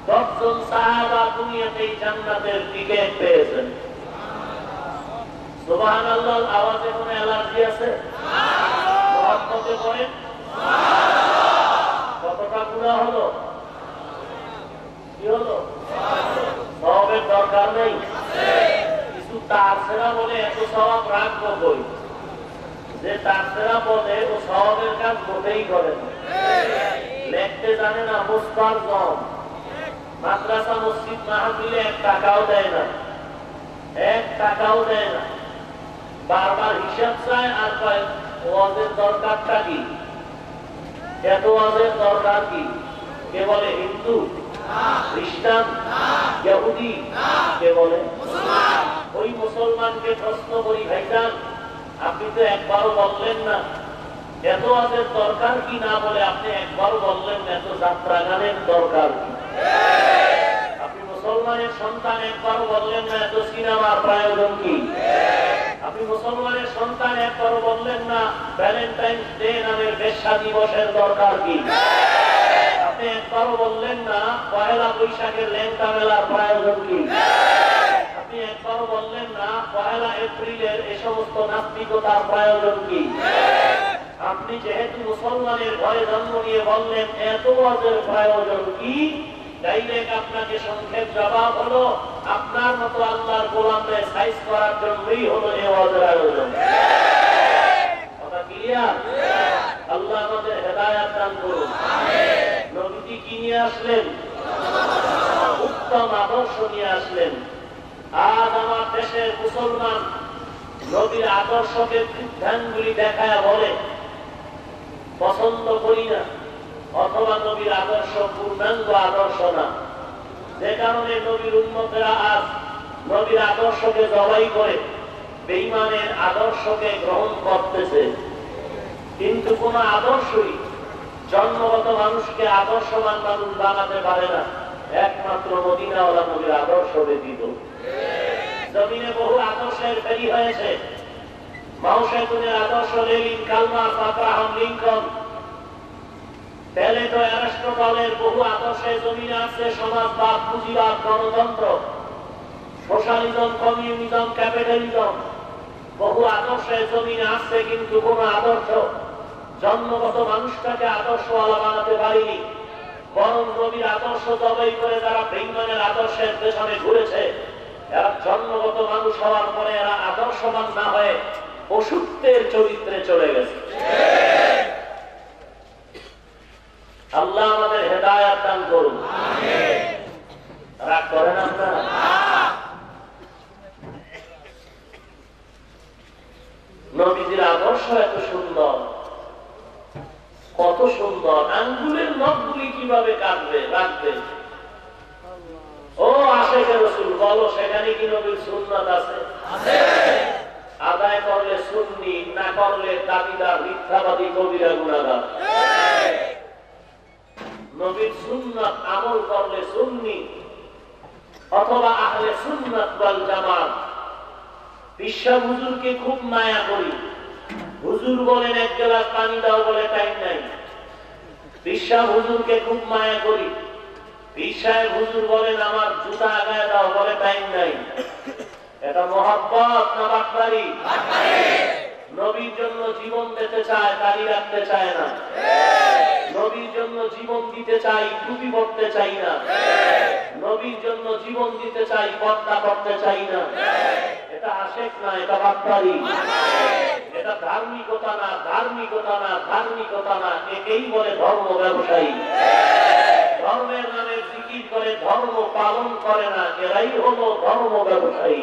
10 জন সাহাবা দুনিয়াতেই জান্নাতের টিকেট পেয়েছেন। সুবহানাল্লাহ। আওয়াজে কোনো অ্যালার্জি আছে? মহব্বতে পড়েন। কতটা গুনাহ হলো? কি হলো? সওয়াবের দরকার নেই। কিছু তারসেরা বলে এত সওয়াব রাখবো কই? যে তারসেরা বলে ও সওয়াবের কাজ মোটেই করে না, লিখতে জানে না, মুস্তার জম। মাদ্রাসা মসজিদ মাহফিলে 1 টাকাও দেয় না, 1 টাকাও দেয় না। বারবার হিসাব চায় আর কয় ওয়াজের দরকারটা কি? এত ওয়াজের দরকার কি? কে বলে? হিন্দু, খ্রিস্টান, ইহুদি, কে বলে? মুসলমান। ওই মুসলমানকে প্রশ্ন করি, ভাইজান আপনি তো একবারও বললেন না এত ওয়াজের দরকার কি? না বলে আপনি একবারও বললেন এত যাত্রা গানের দরকার কি? আপনি মুসলমানের সন্তান, একবারও বললেন না এত সিনেমার প্রয়োজন কি? আপনি মুসলমানের সন্তান, একবারও বললেন না ভ্যালেন্টাইন্স ডে নামের বেশ্যা দিবসের দরকার কি? আপনি একবারও বললেন না পহেলা বৈশাখের ল্যাংটা মেলার প্রয়োজন কি? আপনি একবারও বললেন না পহেলা এপ্রিলের এ সমস্ত নাস্তিকতার প্রয়োজন কি? আপনি যেহেতু মুসলমানের ঘরে জন্ম নিয়ে বললেন এত ওয়াজের প্রয়োজন কি? ডাইরেক্ট আপনাকে সংক্ষেপ জবাব হলো আপনার মতো আল্লাহর গোলামদের সাইজ করার জন্যই হলো এই ওয়াজের আয়োজন। কথা ক্লিয়ার? আল্লাহ আমাদের হেদায়েত দান করুন। নবীজি কি নিয়ে আসলেন? উত্তম আদর্শ নিয়ে আসলেন। আজ আমার দেশের মুসলমান নবীর আদর্শকে বৃদ্ধাঙ্গুলি দেখায় বলে পছন্দ করি না, অথবা নবীর আদর্শ পূর্ণাঙ্গ আদর্শ না। যে কারণে নবীর উম্মতেরা আজ নবীর আদর্শকে জবাই করে বেঈমানের আদর্শকে গ্রহণ করতেছে। কিন্তু কোন আদর্শই জন্মগত মানুষকে আদর্শবান মানুষ বানাতে পারে না, একমাত্র মদিনাওয়ালা নবীর আদর্শ ব্যতীত। জমিনে বহু আদর্শের তৈরি হয়েছে। মাও সেতুনের আদর্শ, Lenin, Karl Marx, Abraham Lincoln, Plato, অ্যারিস্টটলের বহু আদর্শে জমিনে আছে। সমাজবাদ, পুঁজিবাদ, গণতন্ত্র, সোশ্যালিজম, কমিউনিজম, ক্যাপিটালিজম, বহু আদর্শে জমিনে আছে। কিন্তু কোন আদর্শ জন্মগত মানুষটাকে আদর্শওয়ালা বানাতে পারেনি। বরং নবীর আদর্শ জবাই করে যারা বেঈমানের আদর্শের পেছনে ঘুরেছে, এরা জন্মগত মানুষ হওয়ার পরে এরা আদর্শবান না হয়ে অসুস্থের চরিত্রে চলে গেছে। আল্লাহ আমাদের হেদায়েত দান করুন। রাগ করেন আপনারা? নবীজির আদর্শ এত সুন্দর, কত সুন্দর। আঙ্গুলের নখগুলি কিভাবে কাটবে, রাখবে। ও আশিকে রাসূল, বলো সেখানে কি নবীর সুন্নাত আছে? আদায় করলে সুন্নি, না করলে দাবিদার, মিথ্যাবাদী, কবিরা গুনাহগার। নবীর সুন্নাত আমল করলে সুন্নি অথবা আহলে সুন্নাত ওয়াল জামাত। বিশ্বা হুজুরকে খুব মায়া করি। হুজুর বলেন এক গ্লাস পানি দাও, বলে টাইম নাই। বিশ্বা হুজুরকে খুব মায়া করি। বিশ্বায় হুজুর বলেন আমার জুতা আগায় দাও, বলে টাইম নাই। এটা মহব্বত না বাটপারি? নবীর জন্য জীবন দিতে চায়, দাড়ি রাখতে চায় না। নবীর জন্য জীবন দিতে চাই, টুপি পরতে চাই না। নবীর জন্য জীবন দিতে চাই, পর্দা করতে চাই না। এটা আশেক না, এটা বাটপারি। এটা ধার্মিকতা না, ধার্মিকতা না, ধার্মিকতা না। একেই বলে ধর্ম ব্যবসায়ী। ধর্মের নামে জিকির করে, ধর্ম পালন করে না, এরাই হলো ধর্ম ব্যবসায়ী।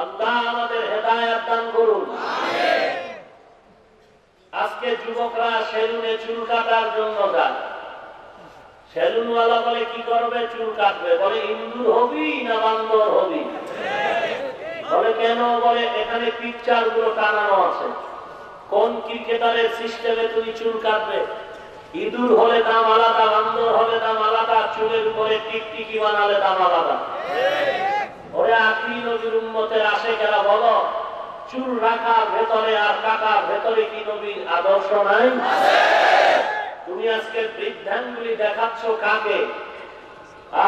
আল্লাহ আমাদের হেদায়েত দান করুন। আজকে যুবকরা সেলুনে চুল কাটার জন্য যায়। সেলুনওয়ালা বলে কি করবে? চুল কাটবে। বলে ইন্দুর হবি না বান্দর হবি? বলে কেন? বলে এখানে পিকচার গুলো টানানো আছে। কোন ক্রিকেটারের সিস্টেমে তুমি চুল কাটবে? ইঁদুর হলে দাম আলাদা, বান্দর হলে দাম আলাদা, চুলের উপরে টিকটিকি বানালে দাম আলাদা। ওরে আখিরি নবীর উম্মতের আশেকেরা, বলো চুল রাখার ভেতরে আর কাটার ভেতরে কি নবীর আদর্শ নাই? তুমি আজকে বৃদ্ধাঙ্গুলি দেখাচ্ছ কাকে?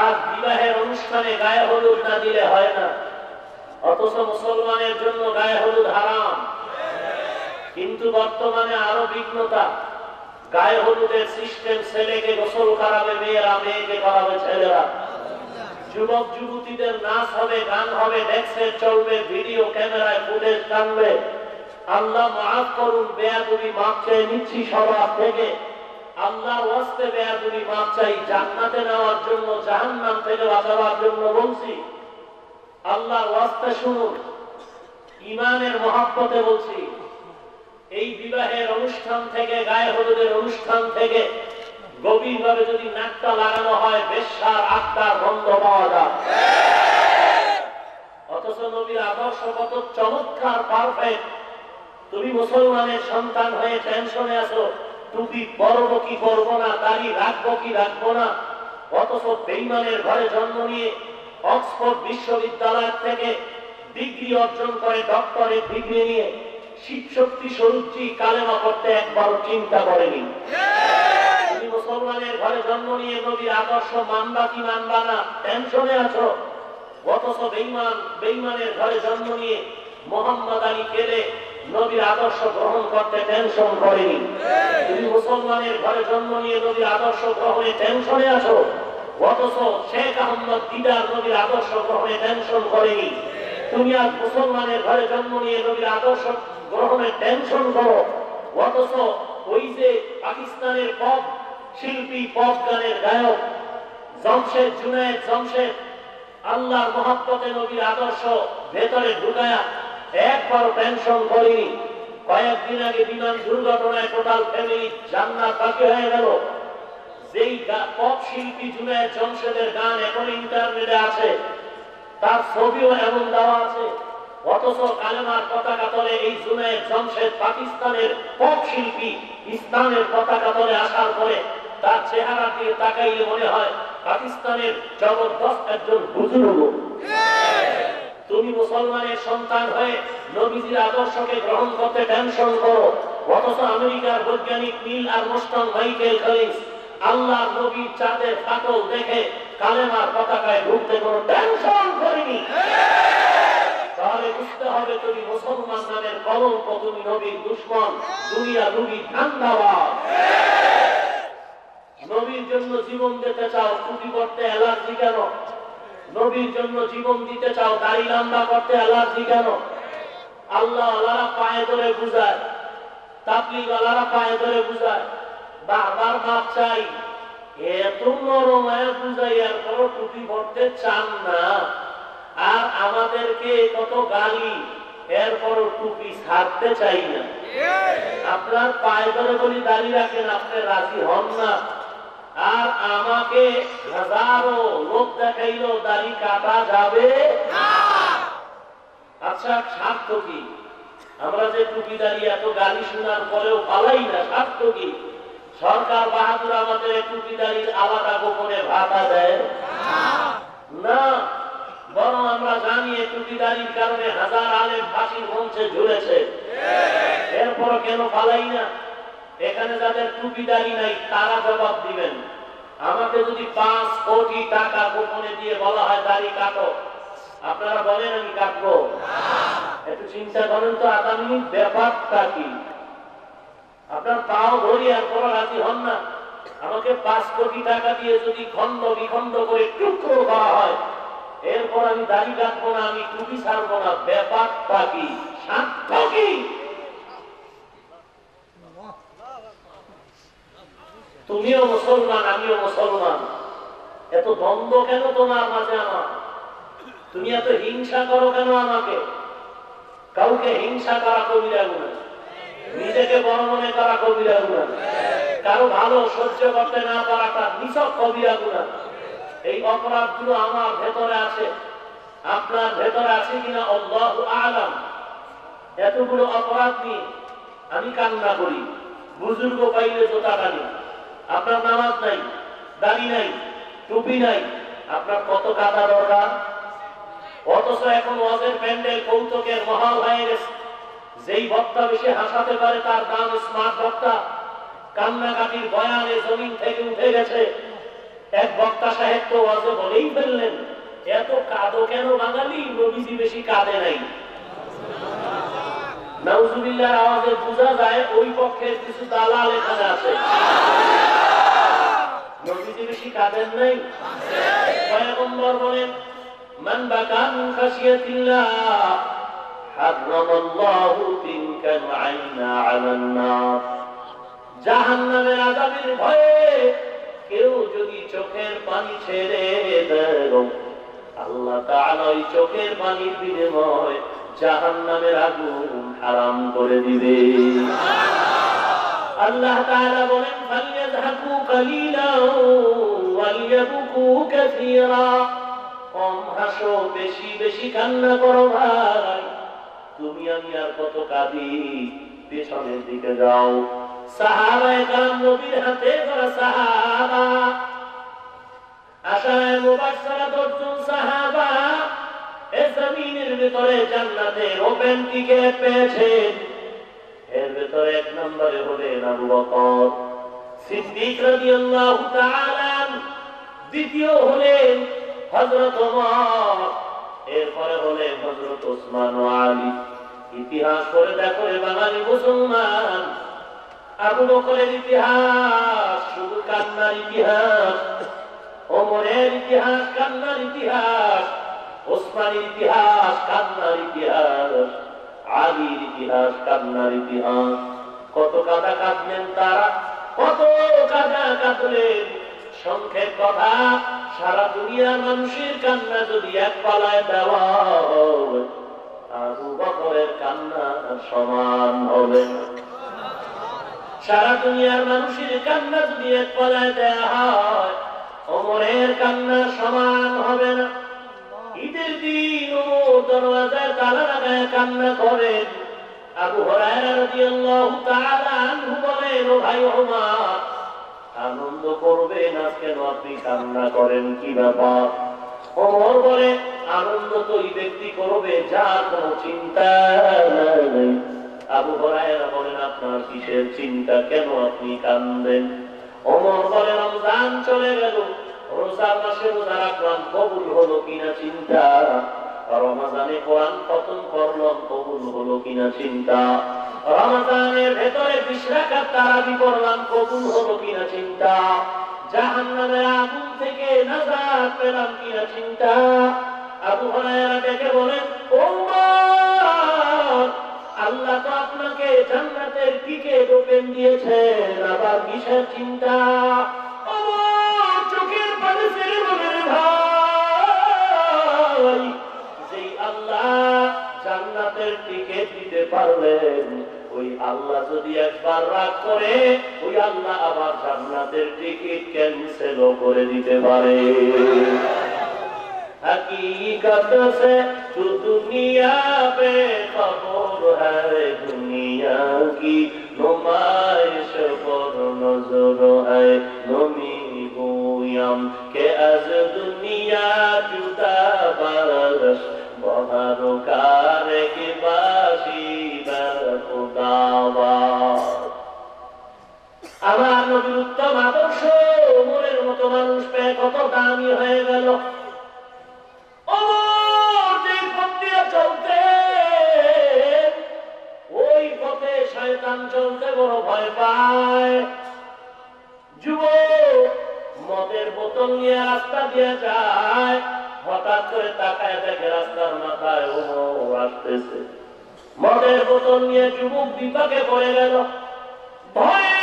আর বিবাহের অনুষ্ঠানে গায়ে হলুদ না দিলে হয় না, অথচ মুসলমানের জন্য গায়ে হলুদ হারাম। কিন্তু বর্তমানে আরো বিঘ্নতা। গায়ে হলুদের সিস্টেম, ছেলেকে গোসল করাবে মেয়েরা, মেয়েকে করাবে ছেলেরা। যুবক যুবতীদের নাচ হবে, গান হবে, ডেস্কে চলবে, ভিডিও ক্যামেরায় ফুটেজ টানবে। আল্লাহ মাফ করুন, বেয়াদবি মাপ চেয়ে নিচ্ছি সবার থেকে। আল্লাহর ওয়াস্তে বেয়াদবি মাপ চাই, জান্নাতে নেওয়ার জন্য, জাহান্নাম থেকে বাঁচাবার জন্য বলছি। আল্লাহর ওয়াস্তে শুনুন, ঈমানের মহব্বতে বলছি। এই বিবাহের অনুষ্ঠান থেকে, গায়ে হলুদের অনুষ্ঠান থেকে গভীরভাবে যদি নাকটা লাগানো হয়, বেশ্যার আত্মার গন্ধ পাওয়া যায়। অথচ নবীর আদর্শ কত চমৎকার, পারফেক্ট। তুমি মুসলমানের সন্তান হয়ে টেনশনে আছো, টুপি পরবো কি পরবো না, দাড়ি রাখবো কি রাখবো না। অথচ বেঈমানের ঘরে জন্ম নিয়ে অক্সফোর্ড বিশ্ববিদ্যালয় থেকে ডিগ্রি অর্জন করে, ডক্টরেট ডিগ্রি নিয়ে শিবশক্তি স্বরূপজি কালেমা করতে একবারও চিন্তা করেনি। তুমি মুসলমানের ঘরে জন্ম নিয়ে নবীর আদর্শ মানবা কি মানবা না, টেনশনে আছো। অথচ বেঈমানের ঘরে জন্ম নিয়ে মোহাম্মদ আলী কেলে নবীর আদর্শ গ্রহণ করতে টেনশন করেনি। তুমি মুসলমানের ঘরে জন্ম নিয়ে নবীর আদর্শ গ্রহণে টেনশনে আছো। অথচ শেখ আহমদ দিদার নবীর আদর্শ গ্রহণে টেনশন করেনি। তুমি আজ মুসলমানের ঘরে জন্ম নিয়ে নবীর আদর্শ গ্রহণে টেনশন করো। অথচ ওই যে পাকিস্তানের পপ শিল্পী, পপ গানের গায়ক জমশেদ, জুনায়েদ জমশেদ, আল্লাহর মহব্বতে নবীর আদর্শ ভেতরে ঢুকায়া একবারও টেনশন করেনি। কয়েকদিন আগে বিমান দুর্ঘটনায় টোটাল ফ্যামিলি জান্নাত বাকি হয়ে গেল। যেই পপ শিল্পী জুনায়েদ জমশেদের গান এখন ইন্টারনেটে আছে, তার ছবিও এমন দেওয়া আছে, অথচ কালেমার পতাকা তলে এই জুনায়েদ জমশেদ পাকিস্তানের পপ শিল্পী ইসলামের পতাকা তলে আসার পরে তার চেহারা দিয়ে তাকাইলে মনে হয় পাকিস্তানের জবরদস্ত একজন বুজুর্গ। তুমি মুসলমানের সন্তান হয়ে নবীজির আদর্শকে গ্রহণ করতে টেনশন করো, অথচ আমেরিকার বৈজ্ঞানিক নীল আর্মস্ট্রং, মাইকেল কলিন্স আল্লাহ নবীর চাঁদের ফাটল দেখে কালেমার পতাকায় ঢুকতে কোনো টেনশন করেনি। তাহলে বুঝতে হবে তুমি মুসলমান নামের কলঙ্ক, তুমি নবীর দুশমন, দুনিয়া নবীর ধান্দাবাজ। নবীর জন্য জীবন দিতে চাও, টুপি পড়তে অ্যালার্জি কেন? নবীর জন্য জীবন দিতে চাও, দাড়ি লম্বা করতে অ্যালার্জি কেন? আল্লাহ আল্লাহরা পায়ে ধরে বুঝায়, তাবলীগ আল্লাহরা পায়ে ধরে বুঝায়, বারবার মাপ চাই, এত নরম বুঝাই, এরপরও টুপি পড়তে চান না। আর আমাদেরকে কত গালি, এরপরও টুপি ছাড়তে চাই না। আপনার পায়ে ধরে বলি দাড়ি রাখেন, আপনি রাজি হন না। আর আমাকে হাজারো লোক দেখাইলো দাড়ি কাটা যাবে না। আচ্ছা, স্বার্থ কি? আমরা যে টুপি দাঁড়িয়ে এত গালি শোনার পরেও পালাই না, স্বার্থ কি? সরকার বাহাদুর আমাদের টুপি দাঁড়িয়ে আলাদা গোপনে ভাতা দেয় না, বরং আমরা জানি টুপি দাঁড়ির কারণে হাজার আলেম ফাঁসির মঞ্চে ঝুলেছে, এরপরও কেন পালাই না? এখানে যাদের টুপি দাঁড়ি নাই তারা জবাব দিবেন। আমাকে যদি 5 কোটি টাকা গোপনে দিয়ে বলা হয় দাড়ি কাটো, আপনারা বলেন আমি কাটবো? একটু চিন্তা করেন তো আগামী ব্যাপারটা কি? আপনার পাও ধরি এরপর রাজি হন না। আমাকে 5 কোটি টাকা দিয়ে যদি খন্ড বিখন্ড করে টুকরো করা হয়, এরপর আমি দাড়ি কাটবো না, আমি টুপি ছাড়বো না, ব্যাপারটা কি? স্বার্থ কি? তুমিও মুসলমান, আমিও মুসলমান, এত দ্বন্দ্ব কেন তোমার মাঝে আমার? তুমি এত হিংসা করো কেন আমাকে? কাউকে হিংসা করা কবিরা গুনাহ, নিজেকে বড় মনে করা কবিরা গুনাহ, কারো ভালো সহ্য করতে না পারাটা নিছক কবিরা গুনাহ। এই অপরাধগুলো আমার ভেতরে আছে, আপনার ভেতরে আছে কিনা আল্লাহু আ'লাম। এতগুলো অপরাধ নিয়ে আমি কান্না করি, বুজুর্গ পাইলে জোতা টানি। আপনার নামাজ নাই, দাড়ি নাই, টুপি নাই, আপনার কত কাদা দরকার? অথচ এখন ওয়াজের প্যান্ডেল কৌতুকের মহল হয়ে গেছে। যেই বক্তা বেশি হাসাতে পারে তার দাম স্মার্ট বক্তা। কান্নাকাটির বয়ানে জমিন থেকে উঠে গেছে। এক বক্তা সাহেব তো ওয়াজে বলেই ফেললেন, এত কাঁদো কেন বাঙালি? নবীজি বেশি কাঁদে নাই। নাউজুবিল্লাহর আওয়াজে বোঝা যায় ওই পক্ষের কিছু দালাল এখানে আছে। নবীজি বেশি কাঁদেন নাই। পয়গম্বর বলেন, মান বাকা মিন খাশিয়াতিল্লাহ হারামাল্লাহু তিনকান আইনা আলান নার। জাহান্নামের আযাবের ভয়ে কেউ যদি চোখের পানি ছেড়ে দেয়, আল্লাহ তাআলা ওই চোখের পানির বিনিময়ে জাহান্নামের আগুন হারাম করে দিবে। আল্লাহ তাআলা বলেন, ফালইয়াযহাকু কালীলান ওয়ালইয়াবকু কাসীরা। কম হাসো, বেশি বেশি কান্না করো ভাই। তুমি আমি আর কত কাঁদি, পেছনের দিকে যাও। সাহাবায়ে কেরাম নবীর হাতে ধরা সাহাবা, আশায়ে মুবাশশারা 10 জন সাহাবা এই জমিনের ভিতরে জান্নাতের ওপেন টিকেট পেয়েছেন। এর ভিতরে 1 নম্বরে হলেন আবু বকর সিদ্দিক রাদিয়াল্লাহু তাআলা, দ্বিতীয় হলেন হযরত ওমর, এরপরে হলেন হযরত ওসমান ও আলী। ইতিহাস করে দেখো রে বাঙালি মুসলমান, আবু বকরের ইতিহাস শুধু কান্নার ইতিহাস, ওমরের ইতিহাস কান্নার ইতিহাস, ওসমানের ইতিহাস কান্নার ইতিহাস, আলীর ইতিহাস কান্নার ইতিহাস। কত কাঁদা কাঁদলেন তারা, কত কাঁদা কাঁদলেন। সংক্ষেপ কথা, সারা দুনিয়ার মানুষের কান্না যদি এক পালায় দেওয়া হয়, আবু বকরের কান্না সমান হবে না। সারা দুনিয়ার মানুষের কান্না যদি এক পলায় দেয়া হয়, ওমরের কান্না সমান হবে না। ঈদের দিন ওমর দরওয়াজায় তালা লাগায় কান্না করেন। আবু হুরায়রা রাদিয়াল্লাহু তাআলা আনহু বলেন, ও ভাই ওমর, আনন্দ করবেন, আজ কেন আপনি কান্না করেন, কি ব্যাপার? ওমর বলে, আনন্দ তো ওই ব্যক্তি করবে যার কোনো চিন্তা নাই। আবু হুরায়রা বলেন, আপনার কিসের চিন্তা, কেন আপনি কাঁদেন? ওমর বলে, রমজান চলে গেল, রোজা মাসে রোজা রাখলাম, কবুল হলো কিনা চিন্তা। রমজানে কোরআন খতম করলাম, কবুল হলো কিনা চিন্তা। রমজানের ভেতরে 20 রাকাত তারাবি পড়লাম, কবুল হলো কিনা চিন্তা। জাহান্নামের আগুন থেকে নাজাত পেলাম কিনা চিন্তা। আবু হুরায়রা ডেকে বলেন, ওমর, আল্লাহ তো আপনাকে জান্নাতের টিকেট ওপেন দিয়েছেন, আবার কিসের চিন্তা? ওমর চোখের পানি ছেড়ে বলেন, ভাই, যেই আল্লাহ জান্নাতের টিকেট দিতে পারলেন, ওই আল্লাহ যদি একবার রাগ করে, ওই আল্লাহ আবার জান্নাতের টিকিট ক্যান্সেল করে দিতে পারে। हकीकत से तू दुनिया पे खबर है, दुनिया की नुमाइश पर नजर है। नमी गोयम के आज दुनिया जुदा बरस बहर कार के बाशी खुदावा। আমার নবীর উত্তম আদর্শ ওমরের মতো মানুষ পেয়ে কত দামি হয়ে গেল। ওমর যে পথ দিয়ে চলতে, ওই পথে শয়তান চলতে বড় ভয় পায়। যুবক মদের বোতল নিয়ে রাস্তা দিয়ে যায়, হঠাৎ করে তাকায় দেখে রাস্তার মাথায় ওমর আসতেছে। মদের বোতল নিয়ে যুবক বিপাকে পড়ে গেল, ভয়ে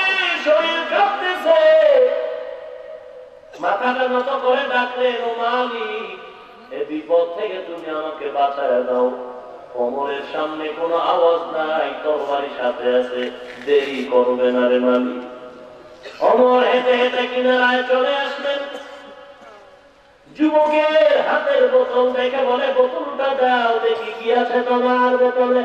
শরীর কাঁপতেছে। মাথাটা নত করে ডাকলেন, ও মালিক, এই বিপদ থেকে তুমি আমাকে বাঁচায় দাও। ওমরের সামনে কোনো আওয়াজ নাই, তরবারি সাথে আছে, দেরি করবে না রে মালিক। ওমর হেঁটে হেঁটে কিনারায় চলে আসলেন। যুবকের হাতের বোতল দেখে বলে, বোতলটা দাও দেখি কি আছে তোমার বোতলে।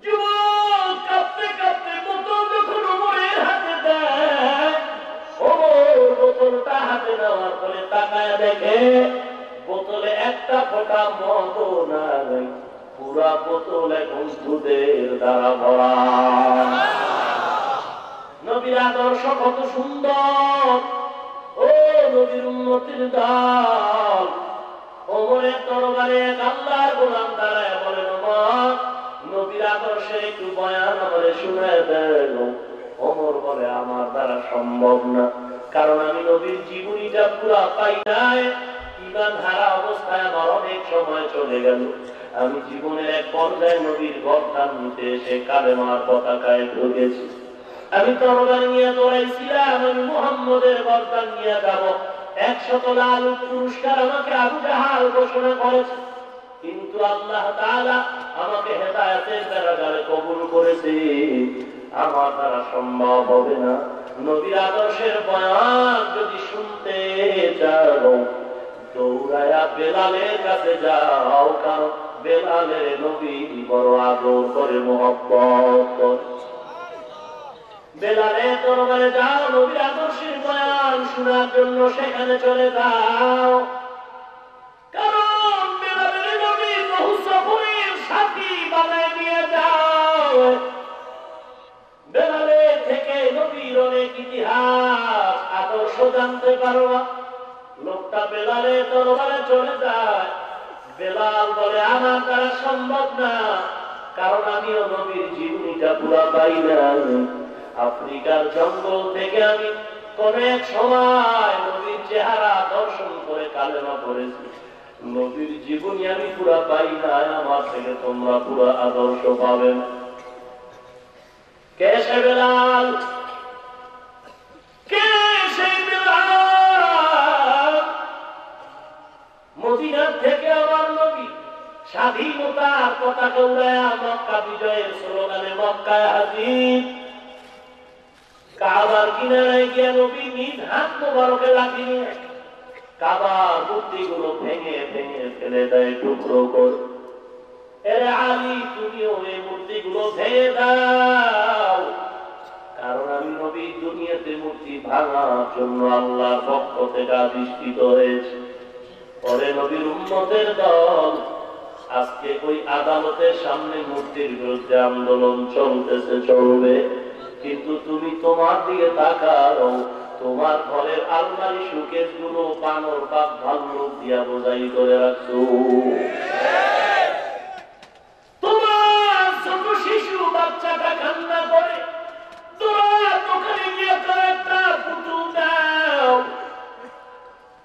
যুবক কাঁপতে কাঁপতে বোতল যখন ওমরের হাতে দেয়, ওমর বোতলটা হাতে নেওয়ার পরে তাকায় দেখে বোতলে একটা ফোঁটা মদও নাই, পুরা বোতল এখন দুধের দ্বারা ভরা। নবীর আদর্শ কত সুন্দর, ও নবীর উম্মতের দল। ওমরের দরবারে এক আল্লাহর গোলাম দাঁড়ায় বলেন, ওমর, নবীর আদর্শের একটু বয়ান আমারে শুনায় দেন। ওমর বলে, আমার দ্বারা সম্ভব না, কারণ আমি নবীর জীবনীটা পুরা পাই নাই। ঈমান হারা অবস্থায় আমার অনেক সময় চলে গেল। আমি জীবনের এক পর্যায়ে নবীর গর্দান নিতে এসে কালেমার পতাকায় ঢুকেছি। আমি তরবারি নিয়ে দৌড়াইছিলাম, আমি মুহাম্মদের গর্দান নিয়ে যাব। 100 লাল পুরস্কার আমাকে আবু জাহাল ঘোষণা করেছে, কিন্তু আল্লাহ তাআলা আমাকে হেদায়েতের কারাগারে কবুল করেছে। আমার দ্বারা সম্ভব হবে না। নবীর আদর্শের বয়ান যদি শুনতে চাও, দৌড়ায়া বেলালের কাছে যাও, কারণ বেলালের নবী বড় আদর করে, মহব্বত করে। বেলালের দরবারে যাও, নবীর আদর্শের বয়ান শোনার জন্য সেখানে চলে যাও, কারণ বেলালের নবী বহু সফরের সাথী বানায় নিয়ে যাও। বেলালের থেকে নবীর অনেক ইতিহাস আদর্শ জানতে পারবা। লোকটা বেলালের দরবারে চলে যায়। বেলাল বলে, আমার দ্বারা সম্ভব না, কারণ আমিও নবীর জীবনীটা পুরা পাই না। আফ্রিকার জঙ্গল থেকে আমি কোন এক সময় নবীর চেহারা দর্শন করে কালেমা পড়েছি, নবীর জীবনী আমি পুরা পাই না। আমার থেকে তোমরা পুরা আদর্শ পাবেন। কে সে বেলাল? কে সেই বেলাল? মদিনার থেকে আমার নবী স্বাধীনতার পতাকা উড়ায়া মক্কা বিজয়ের স্লোগানে মক্কায় হাজির। কাবার কিনারায় গিয়ে নবী নিজ হাত মোবারকে লাঠি নিয়ে কাবার মূর্তিগুলো ভেঙে ভেঙে ফেলে দেয় টুকরো করে। এরে আলী, তুমিও এই মূর্তিগুলো ভেঙে দাও, কারণ আমি নবী দুনিয়াতে মূর্তি ভাঙার জন্য আল্লাহর পক্ষ থেকে আদিষ্টিত হয়েছে। পরে নবীর উম্মতের দল আজকে ওই আদালতের সামনে মূর্তির বিরুদ্ধে আন্দোলন চলতেছে, চলবে, কিন্তু তুমি তোমার দিকে তাকাও, তোমার ঘরের আলমারি সুকেস গুলো বানর বাপ ভাল্লুক দিয়া বোঝাই করে রাখছো। তোমার ছোট শিশু বাচ্চাটা কান্না করে, তোরা দোকানে গিয়ে তো একটা পুতুল দাও,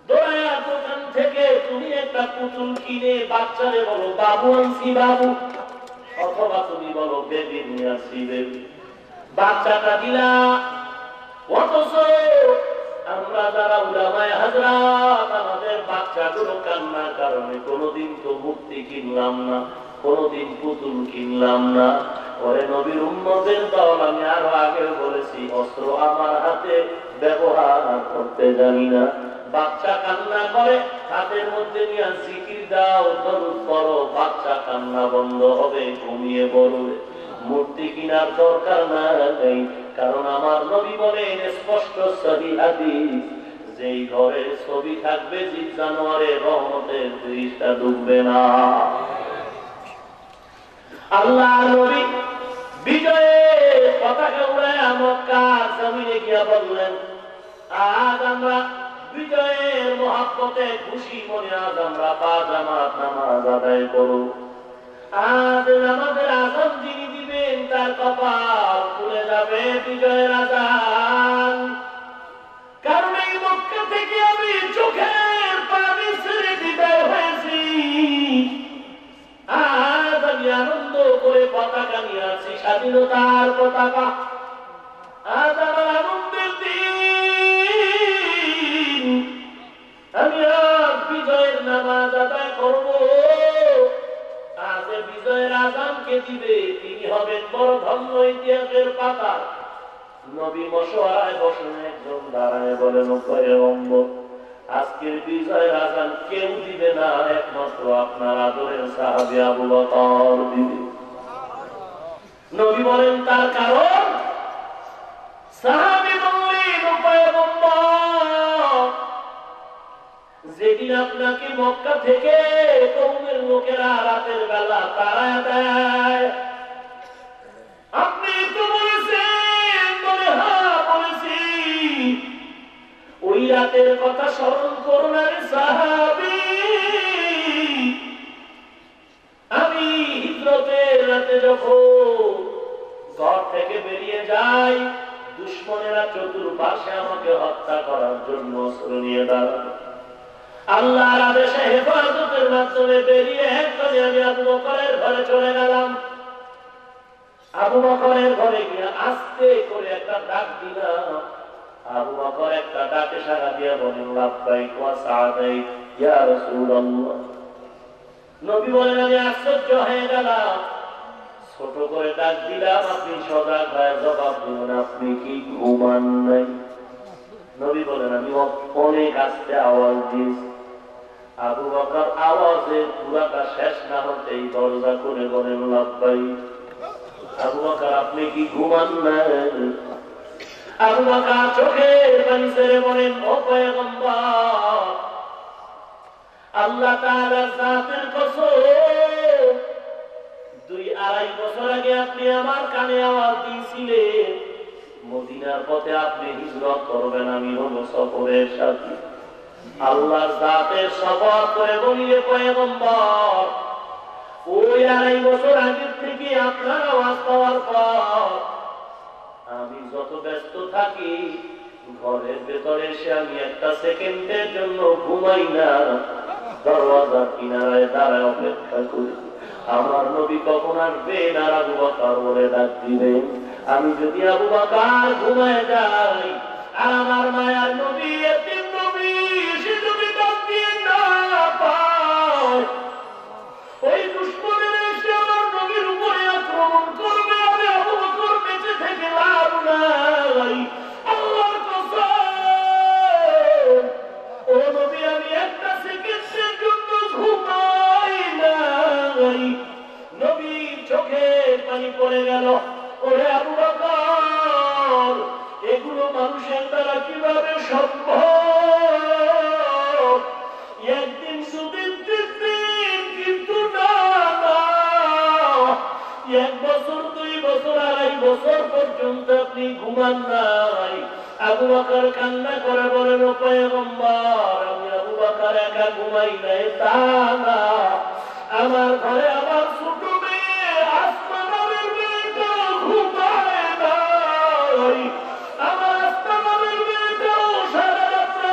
দোয়া দোকান থেকে তুমি একটা পুতুল কিনে বাচ্চারে বলো বাবু আনছি বাবু, অথবা তুমি বলো বেবি নিয়ে আসছি বেবি, বাচ্চাটা দিলা। অথচ আমরা যারা উলামায়ে হাজরাত আমাদের বাচ্চাগুলো কান্নার কারণে কোনোদিন তো মুক্তি কিনলাম না, কোনোদিন পুতুল কিনলাম না। পরে নবীর উম্মতের দল, আমি আরো আগে বলেছি, অস্ত্র আমার হাতে ব্যবহার করতে জানি না। বাচ্চা কান্না করে, হাতের মধ্যে নিয়ে জিকির দাও, দরুদ পড়ো, বাচ্চা কান্না বন্ধ হবে, ঘুমিয়ে পড়বে। মূর্তি কিনার দরকার নাই, কারণ আমার নবী বলেন স্পষ্ট সহিহ হাদিস, যেই ঘরে ছবি থাকবে জিদ জানোয়ারের রহমতের দৃষ্টা ডুববে না। আল্লাহ নবী বিজয়ের পতাকা উড়ায় মক্কার জমিনে গিয়া বললেন, আজ আমরা বিজয়ের মহাব্বতে খুশি মনে আজ আমরা পাজামাত নামাজ আদায় করব। আজ আমাদের আযান যিনি দিবেন তার কপাল খুলে যাবে বিজয়ের আযান, কারণ এই মক্কা থেকে আমি চোখের পানি ছেড়ে বিদায় হয়েছি। আজ আমি আনন্দ করে পতাকা নিয়ে আছি, স্বাধীনতার পতাকা। আজ আমার আনন্দের দিন, আমি আজ বিজয়ের নামাজ আদায় করব। আজ বিজয়ের আযানকে দিবে তিনি হবেন বড় ধন্য ইতিহাসের পাতা। নবী মশওয়ারায় বসেন, একজন দাঁড়ায় বলেন, পয়গম্বর, আজকের বিজয়ের আযান কেউ দিবে না, একমাত্র আপনার আদরের সাহাবী আবু বকর দিবে। নবী বলেন, তার কারণ? সাহাবী বললেন, পয়গম্বর, যেদিন আপনাকে মক্কা থেকে কওমের লোকেরা রাতের বেলা তাড়া দেয়, আপনি তো বলেছেন, বলে হ্যাঁ বলেছি, ওই রাতের কথা স্মরণ করুন। আরে সাহাবী, আমি হিজরতের রাতে যখন ঘর থেকে বেরিয়ে যাই, দুশমনেরা চতুর্পাশে আমাকে হত্যা করার জন্য অস্ত্র নিয়ে দাঁড়ায়। আল্লাহর আদেশে হেফাজতের মাধ্যমে বেরিয়ে একজনে আমি আবু বকরের ঘরে চলে গেলাম। আবু বকরের ঘরে গিয়ে আস্তে করে একটা ডাক দিলাম। আবু বকর একটা ডাকে সাড়া দিয়ে বলেন, লাব্বাইক ওয়া সাআদাইক ইয়া রাসূলুল্লাহ। নবী বলেন, আমি আশ্চর্য হয়ে গেলাম, ছোট করে ডাক দিলাম, আপনি সজাগ হয়ে জবাব দিলেন, আপনি কি ঘুমান নাই? নবী বলেন, আমি অনেক আস্তে আওয়াজ দিয়েছি। আবু বকর আওয়াজের পুরাটা শেষ না হতেই দরজা করে বলেন, লাব্বাইক। আবু বকর, আপনি কি ঘুমান নাই? আবু বকর চোখের পানি ছেড়ে বলেন, ও পয়গম্বর, আল্লাহ তাআলার জাতের কসম, 2-2.5 বছর আগে আপনি আমার কানে আওয়াজ দিয়েছিলেন, মদিনার পথে আপনি হিজরত করবেন, আমি হলো সফরের সাথী। আল্লাহর জাতের শপথ করে বলিয়ে পয়গম্বর, ওই 2.5 বছর আগে থেকে আপনার আওয়াজ পাওয়ার পর আমি যত ব্যস্ত থাকি, ঘরের ভেতরে এসে আমি একটা সেকেন্ডের জন্য ঘুমাই না, দরওয়াজার কিনারায় দাঁড়ায় অপেক্ষা করি আমার নবী কখন আসবেন আর আবু বকর বলে ডাক দিবেন। আমি যদি আবু বকর ঘুমায় যাই আর আমার মায়ার নবী, এতিম নবী, সে যদি ডাক দিয়ে না পায়, ওই দুশমনেরা এসে আমার নবীর উপরে আক্রমণ করবে, আমি আবু বকর বেঁচে থেকে লাভ নাই। ওরে আবু বকর, এগুলো মানুষের দ্বারা কিভাবে সম্ভব? একদিন দুদিন তিন দিন, কিন্তু না, এক বছর, 2 বছর, 2.5 বছর পর্যন্ত আপনি ঘুমান নাই। আবু বকর কান্না করে বলেন, ও পয়গম্বর, আমি আবু বকর একা ঘুমাই নাই তা না, আমার ঘরে আমার ছোট মেয়ে আসমা নামের মেয়েটা ঘুমায় নাই। আমার আসমা নামের মেয়েটাও সারা রাত্র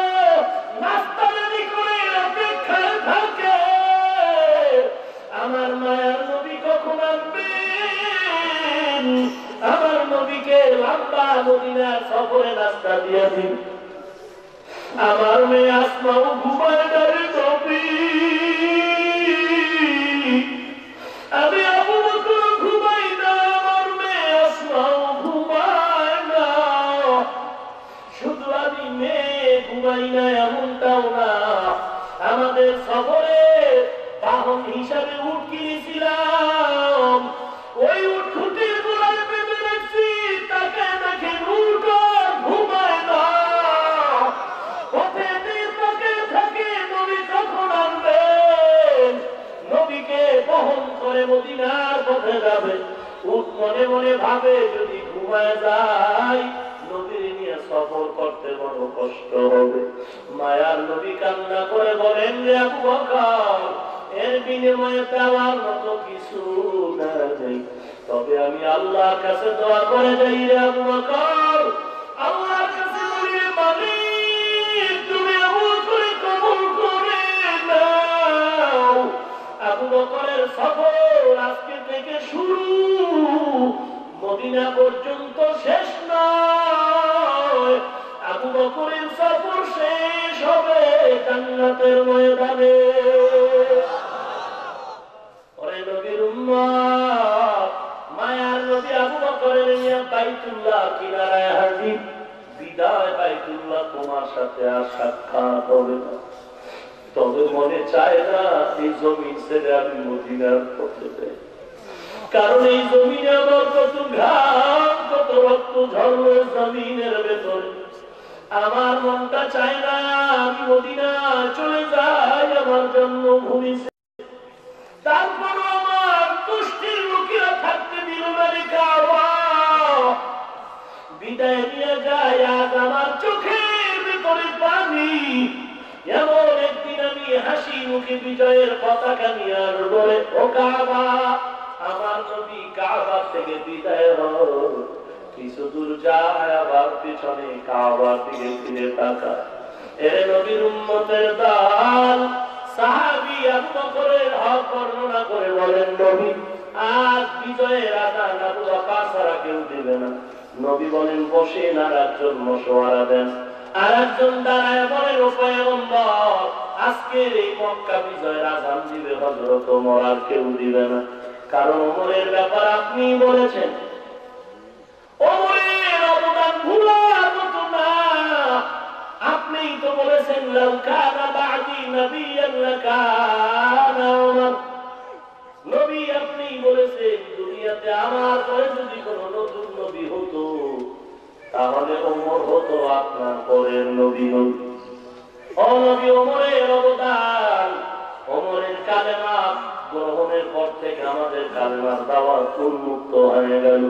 নাস্তা রেডি করে অপেক্ষায় থাকে। আমার মায়ার নবী কখন আসবেন? আমার নবীকে লম্বা মদিনার সফরে নাস্তা দিয়ে দিন। আমার মেয়ে আসমাও ঘুমায় দাঁড়ে নবী, আমি আবু বকর ঘুমাই না, আমার মেয়ে আসমাও ঘুমায় না। শুধু আমি মেয়ে ঘুমাই না এমনটাও না, আমাদের সফরে বাহন হিসাবে উট কিনেছিলাম, ওই উট খুঁটির গোড়ায় বেঁধে রাখছি, তাকে দেখে উট ঘুমায় না। পথে পথে থাকে, নবী কখন আনবেন? নবীকে বহন করে মদিনার পথে যাবে। উট মনে মনে ভাবে, যদি ঘুমায় যায় নবীর নিয়ে সফর করতে বড় কষ্ট হবে। মায়ার নবী কান্না করে বলেন, রে আবু বকর, এর বিনিময়ে দেওয়ার মতো কিছু নেই, তবে আমি আল্লাহর কাছে দোয়া করে যাই রে আবু বকর, আল্লাহর কাছে বলি, মালিক তুমি আমল করে কবুল করে নাও। আবু বকরের সফর আজকে থেকে শুরু, মদিনা পর্যন্ত শেষ নয়। আবু বকরের সফর শেষ হবে জান্নাতের ময়দানে। ওরে নবীর উম্মত, মায়ার নবী আবু বকরের নিয়ে বাইতুল্লাহ কিনারায় হাজির। বিদায় বাইতুল্লাহ, তোমার সাথে আর সাক্ষাৎ হবে না, তবে মনে চায় না এই জমিন ছেড়ে আমি মদিনার পথে যাই, কারণ এই জমিনে আমার কত ঘাম, কত রক্ত ঝরলো জমিনের ভেতরে। আমার মনটা চায় না আমি মদিনা চলে যাই, আমার জন্মভূমি। তারপরও আমার তুষ্টির লোকেরা থাকতে দিল না রে কাবা, বিদায় নিয়ে যায়। আজ আমার চোখের ভেতরে পানি। এমন একদিন আমি হাসি মুখে বিজয়ের পতাকা নিয়ে আসবো, ও কাবা, আমার নবী কাবা থেকে বিদায় হয়, কিছু দূর যায়, আবার পিছনে কাবার দিকে ফিরে তাকায়। এর নবীর উম্মতের দল সাহাবী আবু বকরের হক বর্ণনা করে বলেন, নবী আজ বিজয়ের আযান আবু বকর ছাড়া কেউ দিবে না। নবী বলেন, বসেন, আর একজন মশওয়ারা দেন। আর একজন দাঁড়ায় বলেন, ও পয়গম্বর, আজকের এই মক্কা বিজয়ের আযান দিবে হযরত ওমর, আর কেউ দিবে না, কারণ ওমরের ব্যাপার আপনি বলেছেন। ওমরের অবদান ভুলার মতো না, আপনিই তো বলেছেন, লাউ কানা বা'দি নাবিয়্যান লাকানা ওমর। নবী আপনিই বলেছেন, দুনিয়াতে আমার পরে যদি কোনো নতুন নবী হতো, তাহলে ওমর হতো আপনার পরের নবী। ও নবী, ওমরের অবদান, ওমরের কালেমা গ্রহণের পর থেকে আমাদের কালেমার দাওয়াত উন্মুক্ত হয়ে গেল।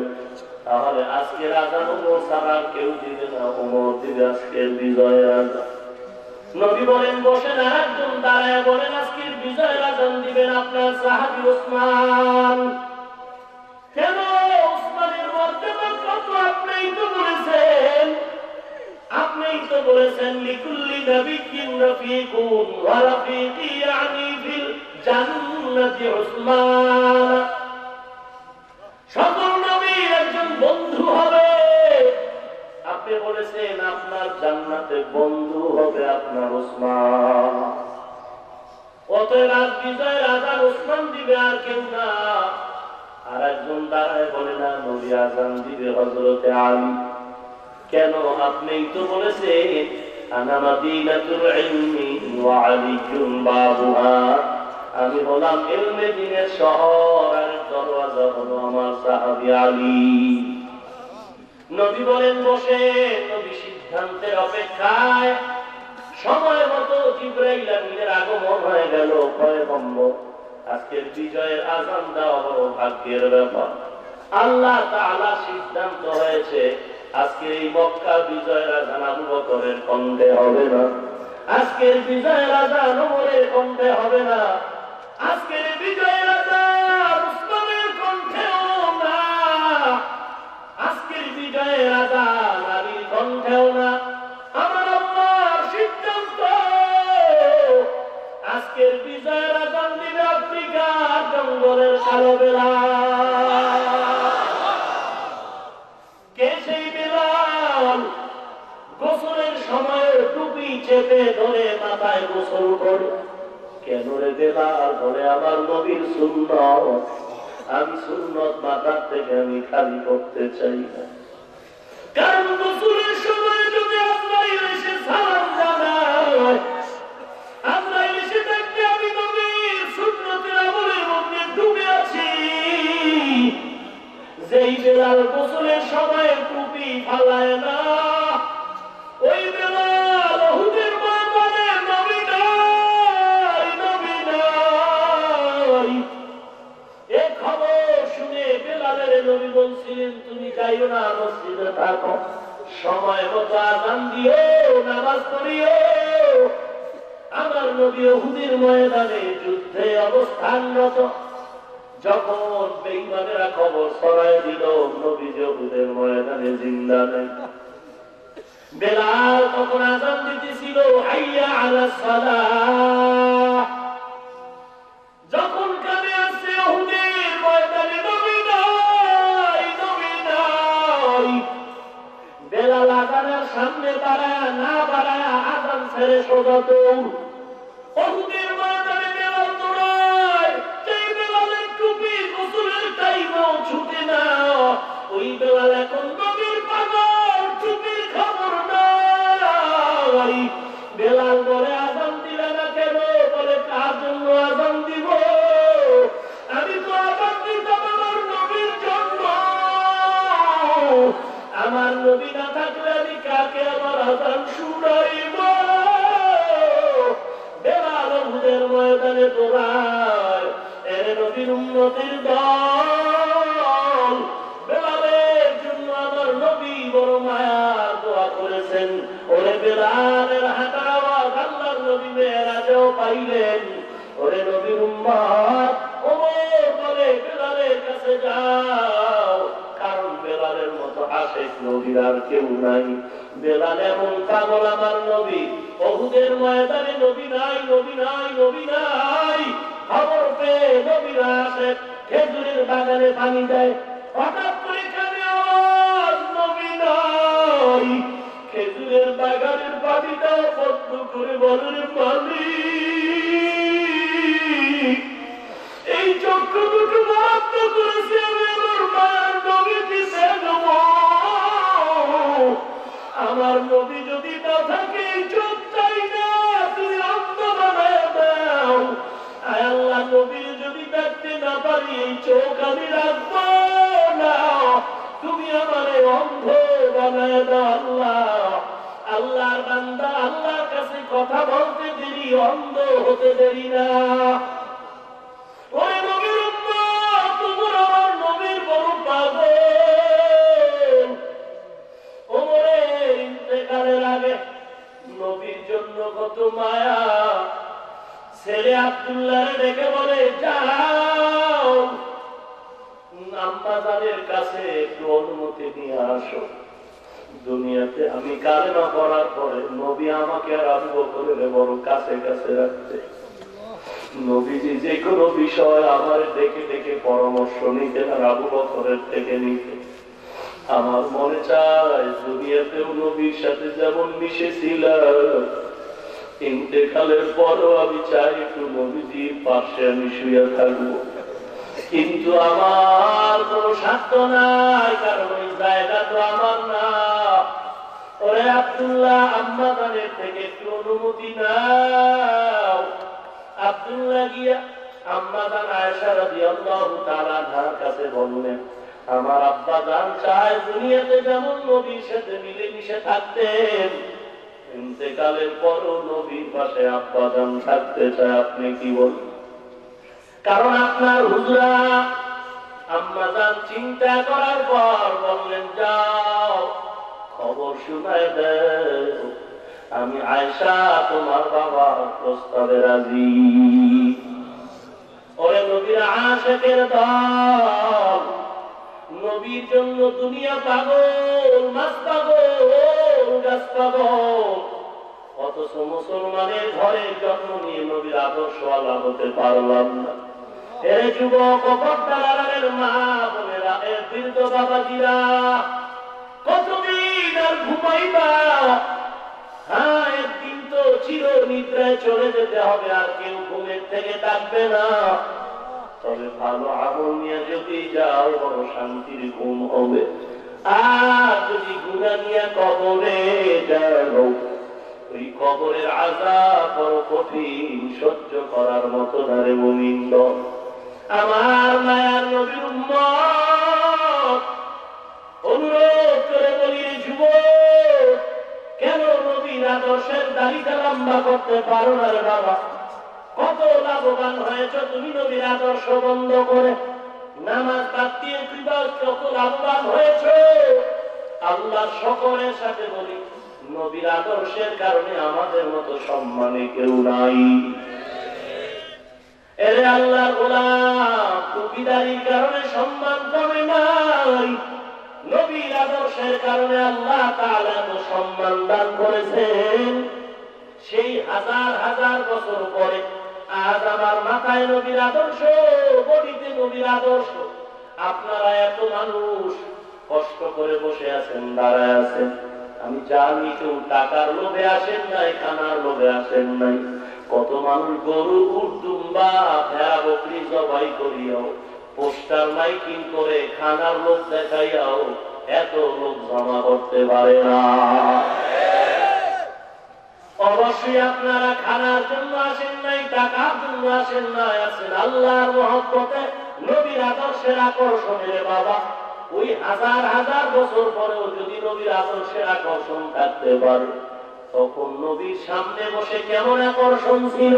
তাহলে আজকের আযান ওমর ছাড়া কেউ দিবে না, ওমর দিবে আজকের বিজয়ের আযান। নবী বলেন, বসেন। আর একজন দাঁড়ায় বলেন, আজকের বিজয়ের আযান দিবেন আপনার সাহাবী ওসমান। কেন? ওসমানের মর্যাদা কত আপনিই তো বলেছেন, আপনিই তো বলেছেন, লিকুল্লি নাবিয়্যিন রাফিকুন ওয়া রাফিকি ইয়ানি ফিল জান্নাতি ওসমান। সকল নবীর একজন বন্ধু হবে, আপনি বলেছেন আপনার জান্নাতে বন্ধু হবে আপনার ওসমান। অতএব আজ বিজয়ের আযান ওসমান দিবে, আর কেউ না। আর একজন দাঁড়ায় বলে না, নবী আযান দিবে হযরতে আলী। কেন? আপনিই তো বলেছেন, আনা মাদিনাতুল ইলমি ওয়া আলিয়্যুন বাবুহা, আমি হলাম ইলমে দ্বীনের শহর, আর দরওয়াজা হলো আমার সাহাবী আলী। নবী বলেন বসে, নবী সিদ্ধান্তের অপেক্ষায়। সময় মতো জিবরাইল আমিনের আগমন হয়ে গেল। পয়গম্বর, আজকের বিজয়ের আযান দেওয়া বড় ভাগ্যের ব্যাপার। আল্লাহ তাআলা সিদ্ধান্ত হয়েছে আজকের এই মক্কা বিজয়ের আযান আবু বকরের কণ্ঠে হবে না, আজকের বিজয়ের আযান ওমরের কণ্ঠে হবে না, আজকের বিজয়ের আযান উসমানের কণ্ঠেও না, আজকের বিজয়ের আযান আলীর কণ্ঠেও না। আমার আল্লাহর সিদ্ধান্ত, আজকের বিজয়ের আযান দিবে আফ্রিকার জঙ্গলের কালো বেলাল। কে সেই বেলাল? গোসলের সময় টুপি চেপে ধরে মাথায় গোসল করে। কেন রে বেলাল? বলে আমার নবীর সুন্নাত, আমি সুন্নাত মাথার থেকে আমি খালি করতে চাই না। কারণ গোসলের সময় যদি আজরাইল এসে সালাম জানায়, আজরাইল এসে দেখতে আমি নবীর সুন্নতের আমলের মধ্যে ডুবে আছি। যেই বেলাল গোসলের সময় টুপি ফালায় না, ওই বেলাল উহুদের ময়দানে নবী নাই, নবী নাই। এ খবর শুনে বেলালের নবী বলছিলেন, তুমি যাইও না, মসজিদে থাকো, সময় মতো আযান দিও, নামাজ পড়িও। আমার নবী উহুদের ময়দানে যুদ্ধে অবস্থানরত। যখন বেঈমানেরা খবর ছড়ায় দিল নবী উহুদের ময়দানে জিন্দা নেই, বেলাল তখন আযান দিতেছিল, হাইয়া আলাস সালাহ। যখন কানে আসছে উহুদের ময়দানে নবী নাই, নবী নাই, বেলাল আযানের সামনে দাঁড়ায় না দাঁড়ায় আযান ছেড়ে সোজা দৌড়। উহুদের ময়দানে বেলাল দৌড়ায়, সেই বেলালের টুপি গোসলের টাইমেও ছুটে না। ওই বেলাল এখন নবীর পাগল, টুপির খবর নাই। বেলাল বলে, আযান দিলে না কেন? বলে, কার জন্য আযান দিব? আমি তো আযান দিতাম আমার নবীর জন্য। আমার নবী না থাকলে আমি কাকে আমার আযান শুনাইব? বেলাল উহুদের ময়দানে দৌড়ায়। এর নবীর উম্মতের দল, বেলালের জন্য আমার নবী বড় মায়ার দোয়া করেছেন। ওরে বেলালের হাঁটার আওয়াজ আল্লাহর নবী মেরাজেও পাইলেন। ওরে নবীর উম্মত, ওমর বলে বেলালের কাছে যাও, কারণ বেলালের মতো আশেক নবীর আর কেউ নাই। বেলাল এমন পাগল আমার নবী, উহুদের ময়দানে নবী নাই, নবী নাই, নবী নাই। খবর পেয়ে নবীরা আসে, খেজুরের বাগানে পানি দেয়। হঠাৎ করে কানে আওয়াজ, নবী নাই। খেজুরের বাগানের পানিটা বন্ধ করে বলেন, পানি এই চক্ষু দুটো বন্ধ করেছে, আমি আমার মায়ের নবী দিতে দেব। আমার নবী যদি না থাকে, এই চোখ চাই না, তুমি অন্ধ বানায় দাও। আয় আল্লাহ, নবীর যদি দেখতে না পারি, এই চোখ আমি রাখবো না, তুমি আমারে অন্ধ বানায় দাও। আল্লাহ, আল্লাহর বান্দা আল্লাহর কাছে কথা বলতে দেরি, অন্ধ হতে দেরি না। ওই নবীর উম্মত, তোমরা আমার নবীর বড় পাগল। ওমরের ইন্তেকালের আগে নবীর জন্য কত মায়া। ছেলে আব্দুল্লাহরে ডেকে বলে, যাও আম্মাজানের কাছে একটু অনুমতি নিয়ে আসো। দুনিয়াতে আমি কালেমা পড়ার পরে নবী আমাকে আর আবু বকরের বড় কাছে কাছে রাখতে। নবীজি যে কোনো বিষয় আমার ডেকে ডেকে পরামর্শ নিতেন আর আবু বকরের থেকে নিতেন। আমার মনে চায় দুনিয়াতেও নবীর সাথে যেমন মিশেছিলাম, ইন্তেকালের পরও আমি চাই একটু নবীজির পাশে আমি শুয়ে থাকবো। কিন্তু আমার কোনো সাধ্য নাই, কারণ ওই জায়গা তো আমার না। ওরে আব্দুল্লাহ, আম্মাজানের থেকে একটু অনুমতি নাও। আব্দুল্লাহ গিয়া আম্মা জান আয়েশা রাদিয়াল্লাহু তাআলা আনহার কাছে বললেন, আমার আব্বা জান চায় দুনিয়াতে যেমন নবীর সাথে মিলেমিশে থাকতেন, ইন্তেকালের পরও নবীর পাশে আব্বা জান থাকতে চায়। আপনি কি বলেন? কারণ আপনার হুজরা আম্মা জান চিন্তা করার পর বললেন, যাও খবর শুনায় দেও আমি আয়েশা তোমার বাবার প্রস্তাবে রাজি। ওরে নবীর আশিকের দল, নবীর জন্য দুনিয়া পাগল, মাছ পাগল, গাছ পাগল, অথচ মুসলমানের ঘরে জন্ম নিয়ে নবীর আদর্শওয়ালা হতে পারলাম না। এর যুবক পর্দার মা বোনেরা, এর বৃদ্ধ বাবাজিরা, কতদিন আর ঘুমাইবা? হ্যাঁ, একদিন তো চির নিদ্রায় চলে যেতে হবে, আর কেউ ঘুমের থেকে থাকবে না। তবে ভালো আমল নিয়ে যদি যাও বড় শান্তির ঘুম হবে। আর যদি গুনাহ নিয়ে কবরে যাও, ওই কবরের আযাব বড় কঠিন, সহ্য করার মতো না রে মুমিন। আমার মায়ার নবীর উম্মত, অনুরোধ করে বলি যুবক, কেন নবীর আদর্শের দাড়িটা লম্বা করতে পারো না রে বাবা? কত লাভবান হয়েছ তুমি নবীর আদর্শ বন্ধ করে, নামাজ বাদ দিয়ে কত লাভবান হয়েছ। আল্লাহ সকলের সাথে বলি, নবীর আদর্শের কারণে আমাদের মতো সম্মানে কেউ নাই। এরে আল্লাহর গোলাম, টুপিদারির কারণে সম্মান কমে নাই, নবীর আদর্শের কারণে আল্লাহ তাআলা তো সম্মান দান করেছেন। সেই হাজার হাজার বছর পরে আজ আমার মাথায় নবীর আদর্শ, বডিতে নবীর আদর্শ। আপনারা এত মানুষ কষ্ট করে বসে আছেন, দাঁড়ায় আছেন, আমি জানি কেউ টাকার লোভে আসেন নাই, খানার লোভে আসেন নাই। কত মানুষ গরু, উট, দুম্বা, ভেড়া, বকরি জবাই করিয়াও, পোস্টার মাইকিং করে খানার লোভ দেখাইয়াও এত লোক জমা করতে পারে না। অবশ্যই আপনারা খানার জন্য আসেন নাই, টাকার জন্য আসেন নাই, আছেন আল্লাহর মহব্বতে, নবীর আদর্শের আকর্ষণের বাবা। ওই হাজার হাজার বছর পরেও যদি নবীর আদর্শের আকর্ষণ থাকতে পারে, তখন নবীর সামনে বসে কেমন আকর্ষণ ছিল।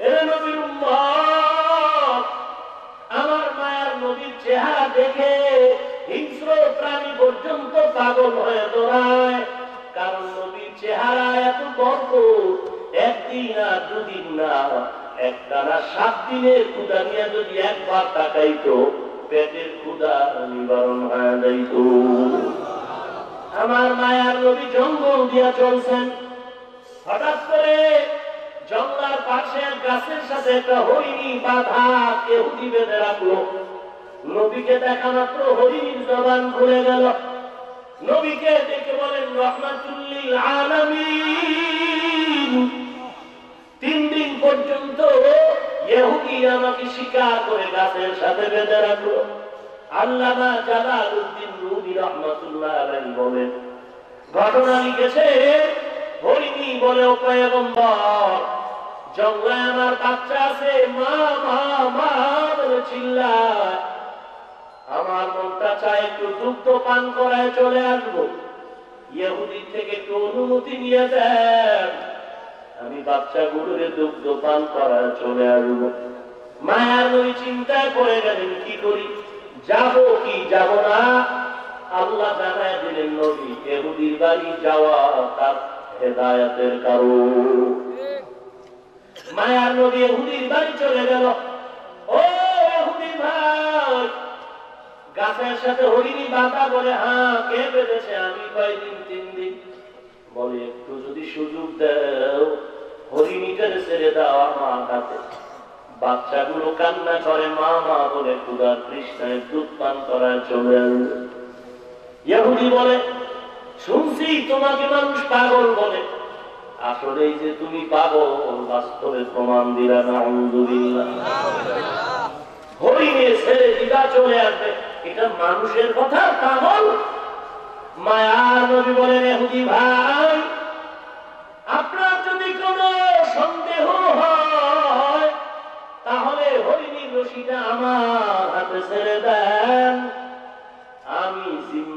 এর নবীর উম্মত, আমার মায়ার নবীর চেহারা দেখে হিংস্র প্রাণী পর্যন্ত পাগল হয়ে দৌড়ায়। কারণ নবীর চেহারা এত বরকত, একদিন না, দুদিন না, একটানা 7 দিনের ক্ষুধা নিয়ে যদি একবার তাকাইতো, পেটের ক্ষুধা নিবারণ হয়ে যাইত। আমার মায়ার নবী জঙ্গল দিয়া চলছেন, হঠাৎ করে জঙ্গলার পাশে গাছের সাথে একটা হরিণী বাঁধা, ইহুদি বেঁধে রাখলো। নবীকে দেখা মাত্র হরিণীর জবান খুলে গেল। নবীকে দেখে বলেন, রাহমাতুল লিল আলামিন, 3 দিন পর্যন্ত ইহুদি আমাকে শিকার করে গাছের সাথে বেঁধে রাখলো। আল্লামা জালালউদ্দিন রুমি রাহমাতুল্লাহ আলাইহি বলেন, ঘটনা লিখেছে, হরিণী বলে, ও পয়গম্বর, জঙ্গলে আমার বাচ্চা আছে, মা মা মা বলে চিল্লায়। আমার মনটা চায় একটু দুগ্ধ পান করায় চলে আসবো, ইহুদি থেকে একটু অনুমতি নিয়ে দেন, আমি বাচ্চাগুলোকে দুগ্ধ পান করায় চলে আসবো। মায়ার নবী চিন্তায় পড়ে গেলেন, কি করি, যাব কি যাব না? আল্লাহ জানায় দিলেন, নবী ইহুদির বাড়ি যাওয়া তার হেদায়েতের কারণ। মায়ার নবী ইহুদির বাড়ি চলে গেল। ও ইহুদি ভাই, গাছের সাথে হরিণী বাঁধা, বলে, হ্যাঁ কে বেঁধেছে? আমি। কয়দিন? 3 দিন। বলে, একটু যদি সুযোগ দাও, হরিণীকে ছেড়ে দাও আমার হাতে। বাচ্চাগুলো কান্না করে, মা মা বলে ক্ষুধার তৃষ্ণায় দুধ পান করায় চলে আসবে। ইহুদি বলে, শুনছি তোমাকে মানুষ পাগল বলে, আসলে যে তুমি পাগল, বাস্তবে প্রমাণ দিলা না। আলহামদুলিল্লাহ, হরিণে ছেড়ে দিদা চলে আসবে, এটা মানুষের কথা, পাগল? মায়ার নবী বলেন, ইহুদি ভাই, আপনার যদি কোনো সন্দেহ হয় তাহলে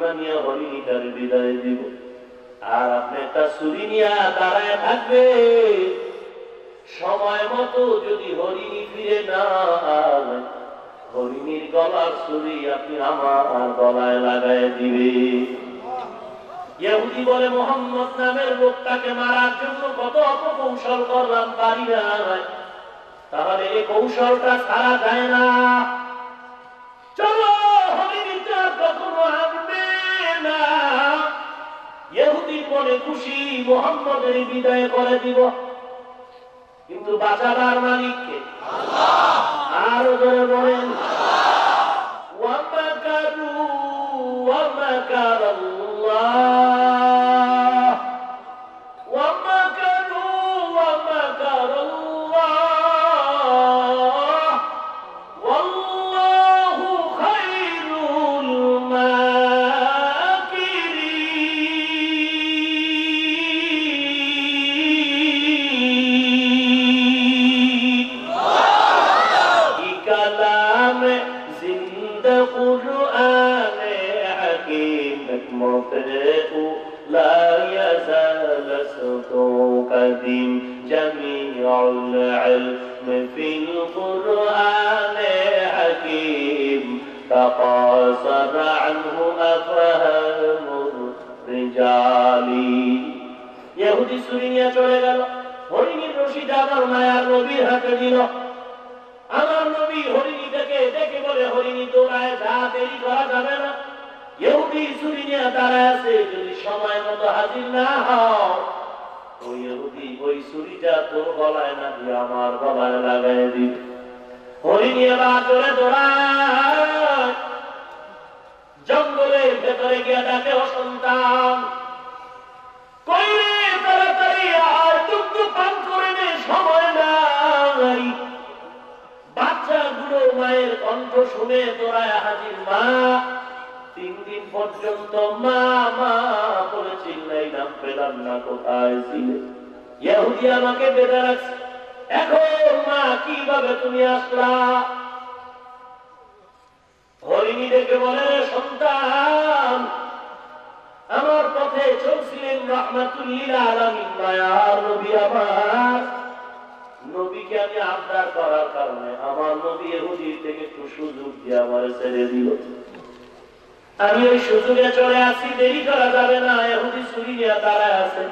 টুকরা নিয়ে হরিণীটার বিদায় দিব, আর আপনি একটা ছুরি নিয়ে দাঁড়ায় থাকবে। সময় মতো যদি হরিণী ফিরে না আসে, হরিণীর গলার ছুরি আপনি আমার গলায় লাগাই দিবে। ইহুদি বলে, মুহাম্মদ নামের লোকটাকে মারার জন্য কত অপকৌশল করলাম, পারি না। তাহলে এই কৌশলটা ছাড়া যায় না। চলো, হরিণীটা কখনো আসবে না। ইহুদির মনে খুশি, মুহাম্মদের বিদায় করে দিব। কিন্তু বাঁচাবার মালিককে আরো ধরে বলেন, ওয়ামাকারু ওয়ামাকারাল্লাহ, ওয়ামাকারু ওয়ামাকারাল্লাহ, ওয়াল্লাহু খায়রুল মাকিরিন। এই কালামে জিন্দা কুরআনে হাকিম মুকরিউ লা ইয়াজাল সুতু কাদিম জামিউল ইলম ফিল কুরআনে হাকিম তাকাসার আনহু আফহামুর রিজালি। ইহুদি ছুরি নিয়ে চলে গেল, হরিণীর রশিটা আমার মায়ার নবীর হাতে দিল। আমার নবী হরিণীটাকে দেখে বলে, হরিণী দৌড়ায় যা, দেরি করা যাবে না। ইহুদি ছুরি নিয়ে দাঁড়ায় আছে, যদি সময় মতো হাজির না হও, ওই ইহুদি ওই ছুরিটা তোর গলায় না দিয়ে আমার গলায় লাগাই দিবে। হরিণী আবার চলে দৌড়ায়, জঙ্গলের ভেতরে গিয়ে ডাকে, ও সন্তান, কই রে, তাড়াতাড়ি আয়, দুগ্ধ পান করে নে, সময় নাই। বাচ্চাগুলো মায়ের কণ্ঠ শুনে দৌড়ায় হাজির। মা 3 দিন পর্যন্ত মা মা বলে চিল্লাইলাম, পেলাম না, কোথায় ছিলে? ইহুদি আমাকে বেঁধে রাখছে, এখন মা কিভাবে তুমি আসলা? হরিণী ডেকে বলে, সন্তান, আমার পথে চলছিলেন রাহমাতুল লিল আলামিন মায়ার নবী আমার। নবীকে আমি আবদার করার কারণে আমার নবী ইহুদি থেকে একটু সুযোগ দিয়ে আমার ছেড়ে দিল। আমি ওই সুযোগে চলে আসি, দেরি করা যাবে না। ইহুদি ছুরি নিয়ে দাঁড়ায় আছে,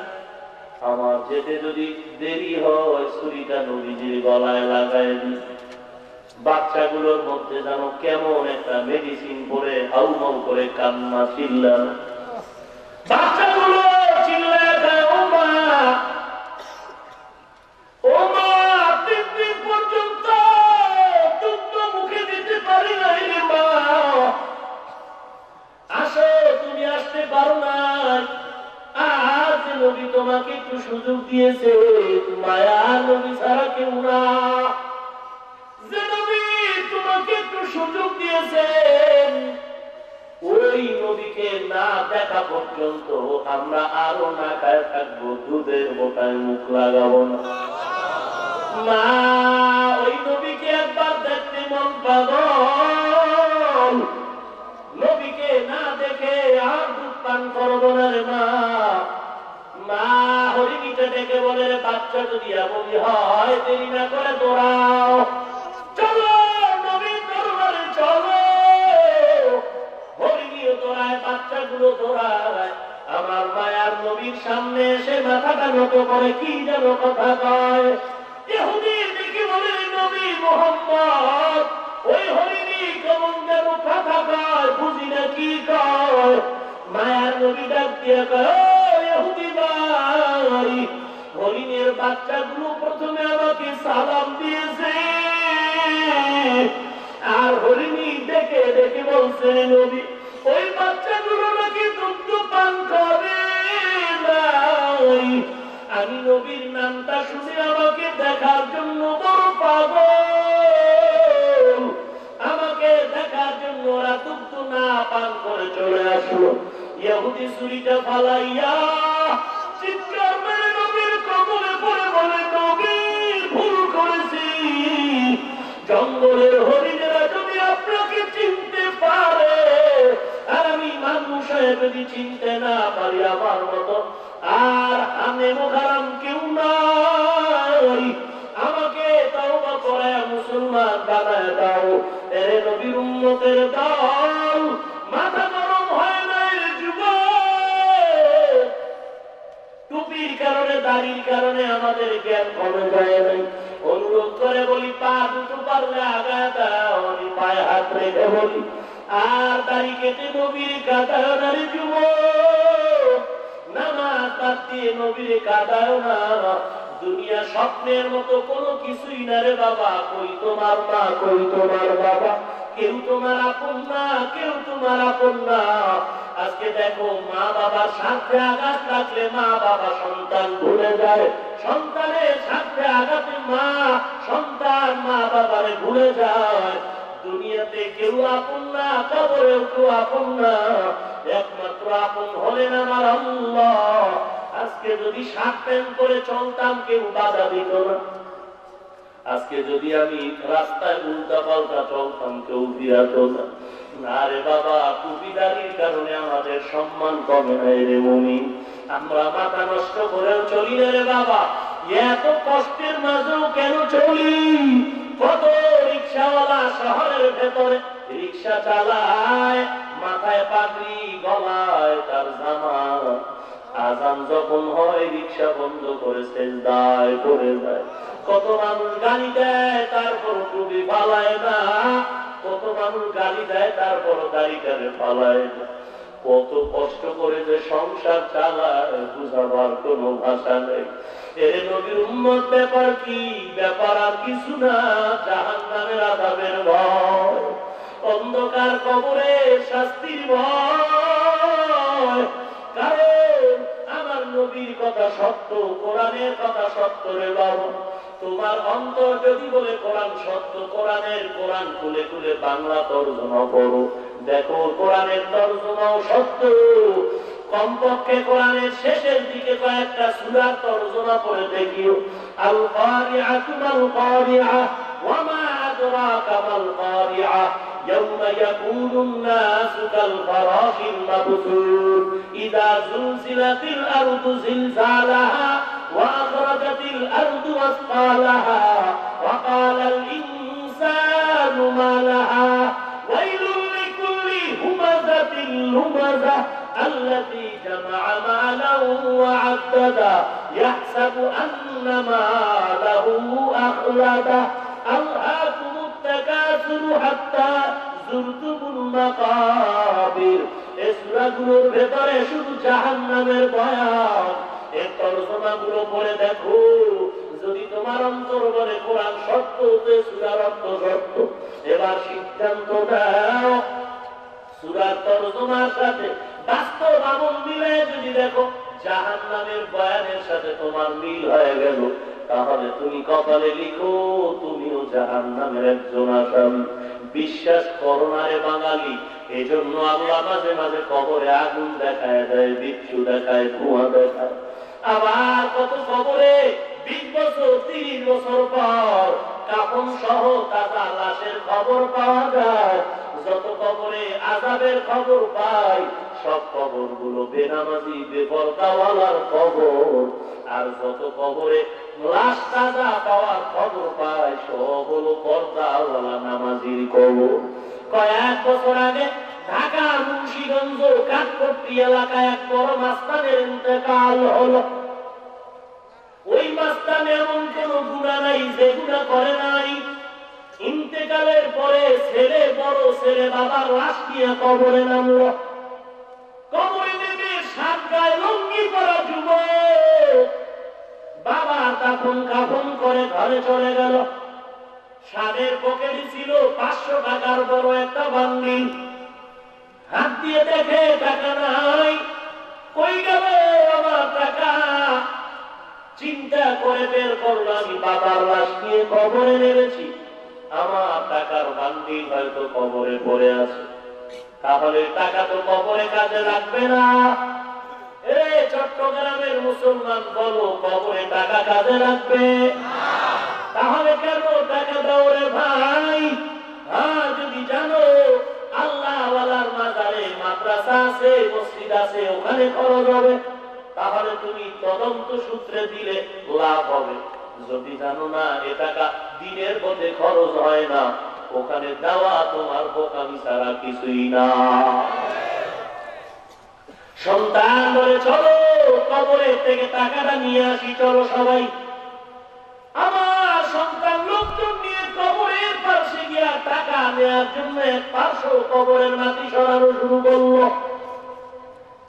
আমার যেতে যদি দেরি হয়, ছুরিটা নবীজির গলায় লাগাই দিই। বাচ্চাগুলোর মধ্যে যেন কেমন একটা মেডিসিন পরে হাউমাউ করে কান্না চিল্লানো। বাচ্চাগুলো চিল্লায় দেয়, ও মা, ও মা, 3 দিন পর্যন্ত দুগ্ধ মুখে দিতে পারি নাই রে মা, আসো, তুমি আসতে পারো না। আজ নবী তোমাকে একটু সুযোগ দিয়েছে, মায়া নবী ছাড়া কেউ না। যে নবী তোমাকে একটু সুযোগ দিয়েছেন, ওই নবীকে না দেখা পর্যন্ত আমরা আরো না খায় থাকবো, দুধের বোটায় মুখ লাগাবো না। মা, ওই নবীকে একবার দেখতে মন পাগল, নবীকে না দেখে আর দুধ পান করবো না রে মা। মা হরিণীটা ডেকে বলে, রে বাচ্চা যদি এমনই হয়, দেরি না করে দৌড়াও, চলো নবীর দরবারে চলো। হরিণীও দৌড়ায়, বাচ্চাগুলো দৌড়ায়। আমার মায়ার নবীর সামনে এসে মাথাটা নত করে কি যেন কথা কয়। ইহুদি দেখে বলে, নবী মুহাম্মদ, ওই হরিণী কেমন যেন কথা কয়, বুঝি না কি কয়। মায়ার নবী ডাক দিয়ে কয়, ও ইহুদি ভাই, হরিণের বাচ্চাগুলো প্রথমে আমাকে সালাম দিয়েছে, আর হরিণী ডেকে ডেকে বলছে, নবী, ওই বাচ্চাগুলো নাকি দুগ্ধ পান করে নাই। আমি নবীর নামটা শুনে আমাকে দেখার জন্য বড় পাগল, আমাকে দেখার জন্য ওরা দুগ্ধ না পান করে চলে আসলো। ইহুদি ছুরিটা ফালাইয়া চিৎকার মেরে নবীর কবরে পড়ে বলে, নবী, ভুল করেছি। জঙ্গলের হরিণেরা যদি আপনাকে চিনতে পারে, আর আমি মানুষ বিষয়ে যদি চিনতে না পারি আমার মতো আর আমি মুখারাম কেউ নাই, আমাকে তওবা করে মুসলমান বানায় দাও। এরে নবীর উম্মতের দল, মাথা গরম হয় নাই যুবক। টুপির কারণে দাড়ির কারণে আমাদের জ্ঞান কমে যায় নাই। অনুরোধ করে বলি পা দুটো পারলে আগায় দাও, আমি পায়ে হাত রেখে বলি আর দাড়ি কেটে নবীর কাদায় নারী যুবক, নামাজ বাদ দিয়ে নবীর কাদায় না। দুনিয়া স্বপ্নের মতো কোনো কিছুই না রে বাবা। কই তোমার মা, কই তোমার বাবা, কেউ তোমার আপন না, কেউ তোমার আপন না। আজকে দেখো মা বাবার সাথে আঘাত লাগলে মা বাবা সন্তান ভুলে যায়, সন্তানের সাথে আঘাতে মা সন্তান মা বাবারে ভুলে যায়। দুনিয়াতে কেউ আপন না, কবরেও কেউ আপন না, একমাত্র আপন হলেন আমার আল্লাহ। আজকে যদি শার্ট প্যান্ট করে চলতাম কেউ বাধা দিত না, আজকে যদি আমি রাস্তায় উল্টা পাল্টা চলতাম কেউ ফিরাতো না। না রে বাবা, টুপিদারির কারণে আমাদের সম্মান কমে নাই রে মুমিন। আমরা মাথা নষ্ট করেও চলি না রে বাবা। এত কষ্টের মাঝেও কেন চলি? কত রিক্সাওয়ালা শহরের ভেতরে রিক্সা চালায়, মাথায় পাগড়ি, গলায় তার জামা, আজান যখন হয় রিক্সা বন্ধ করে সেজদায় পড়ে যায়। কত মানুষ গালি দেয় তারপর টুপি পালায় না, কত মানুষ গালি দেয় তারপর দাড়িটারে পালায় না। কত কষ্ট করে যে সংসার চালায় বুঝাবার কোনো ভাষা নেই। এর নবীর উম্মত ব্যাপার কি? ব্যাপার আর কিছু না, জাহান্নামের আযাবের ভয়, অন্ধকার কবরে শাস্তির ভয়। কারণ আমার নবীর কথা সত্য, কোরআনের কথা সত্য রে বাবা। তোমার অন্তর যদি বলে কোরআন সত্য, কোরআন খুলে খুলে বাংলা তর্জমা করো, দেখো কোরআনের তর্জমাও সত্য। কমপক্ষে কোরআনের শেষের দিকে কয়েকটা সূরার তর্জমা করে দেখিও। আল কারিআতু মাল কারিআহ ওয়া মা আদরাকা মাল কারিআহ ইয়াউমা ইয়াকুনুন নাসু কাল ফারাশিল মাবসুর ইযা যুলজিলাতিল আরদু জিলজালাহা ওয়া আখরাজাতিল আরদু আসফালাহা ওয়া ক্বালাল ইনসানু মা লাহা ওয়াইলুল লিকুল্লি হুমাযাতিল লুমাযা الذي جمع مالا وعدده يحسب أن ماله أخلده ألهاكم التكاثر حتى زرتم المقابر। এই সূরাগুলোর ভেতরে শুধু জাহান্নামের বয়ান। এই তরজমাগুলো পড়ে দেখো, যদি তোমার অন্তর বলে কোরআন সত্য, যে সূরার অর্থ সত্য, এবার সিদ্ধান্ত নাও সূরার তরজমার সাথে বাস্তব আমল মিলে যদি দেখো জাহান্নামের বয়ানের সাথে তোমার মিল হয়ে গেল, তাহলে তুমি কপালে লিখো তুমিও জাহান্নামের একজন আসামি। বিশ্বাস করো না রে বাঙালি, এজন্য আল্লাহ মাঝে মাঝে কবরে আগুন দেখায় দেয়, বিচ্ছু দেখায়, ধোঁয়া দেখায়। আবার কত কবরে 20 বছর 30 বছর পর কাফন সহ তাজা লাশের খবর পাওয়া যায়। যত কবরে আযাবের খবর পাই, সব কবর গুলো বেনামাজি বেপরদাওয়ালার কবর। আর যত কবরে লাশ তাজা পাওয়ার খবর পাই, সব হলো পর্দাওয়ালা নামাজির কবর। কয়েক বছর আগে ঢাকা মুন্সিগঞ্জ কাঠপট্টি এলাকায় এক বড় মাস্তানের ইন্তেকাল হলো। ওই মাস্তান এমন কোন গুনাহ নাই যে গুনাহ করে নাই। ইন্তেকালের পরে ছেলে, বড় ছেলে বাবার লাশ নিয়ে কবরে নামলো। কবরে নেমে সাত গায়ে লুঙ্গি পরা যুবক বাবা তখন কাফন করে ঘরে চলে গেল। সাদের পকেটে ছিল 500 টাকার বড় একটা বান্ডিল। হাত দিয়ে দেখে টাকা নাই, কই গেল আমার টাকা? চিন্তা করে বের করলো, আমি বাবার লাশ নিয়ে কবরে নেমেছি, আমার টাকার বান্ডিল হয়তো কবরে পড়ে আছে, তাহলে টাকা তো কবরে কাজে লাগবে না। চট্টগ্রামের মুসলমান বলো, কবরে টাকা কাজে লাগবে? তাহলে কেন টাকা দাও রে ভাই? যদি জানো আল্লাহওয়ালার মাজারে মাদ্রাসা আছে, মসজিদ আছে, ওখানে খরচ হবে, তাহলে তুমি তদন্ত সূত্রে দিলে লাভ হবে। যদি জানো না এ টাকা দিনের পথে খরচ হয় না, ওখানে দেওয়া তোমার বোকামি ছাড়া কিছুই না। সন্তান বলে চলো কবরের থেকে টাকাটা নিয়ে আসি, চলো সবাই। আমার সন্তান লোকজন নিয়ে কবরের পাশে গিয়া টাকা নেওয়ার জন্য পার্শ্ব কবরের মাটি সরানো শুরু করলো।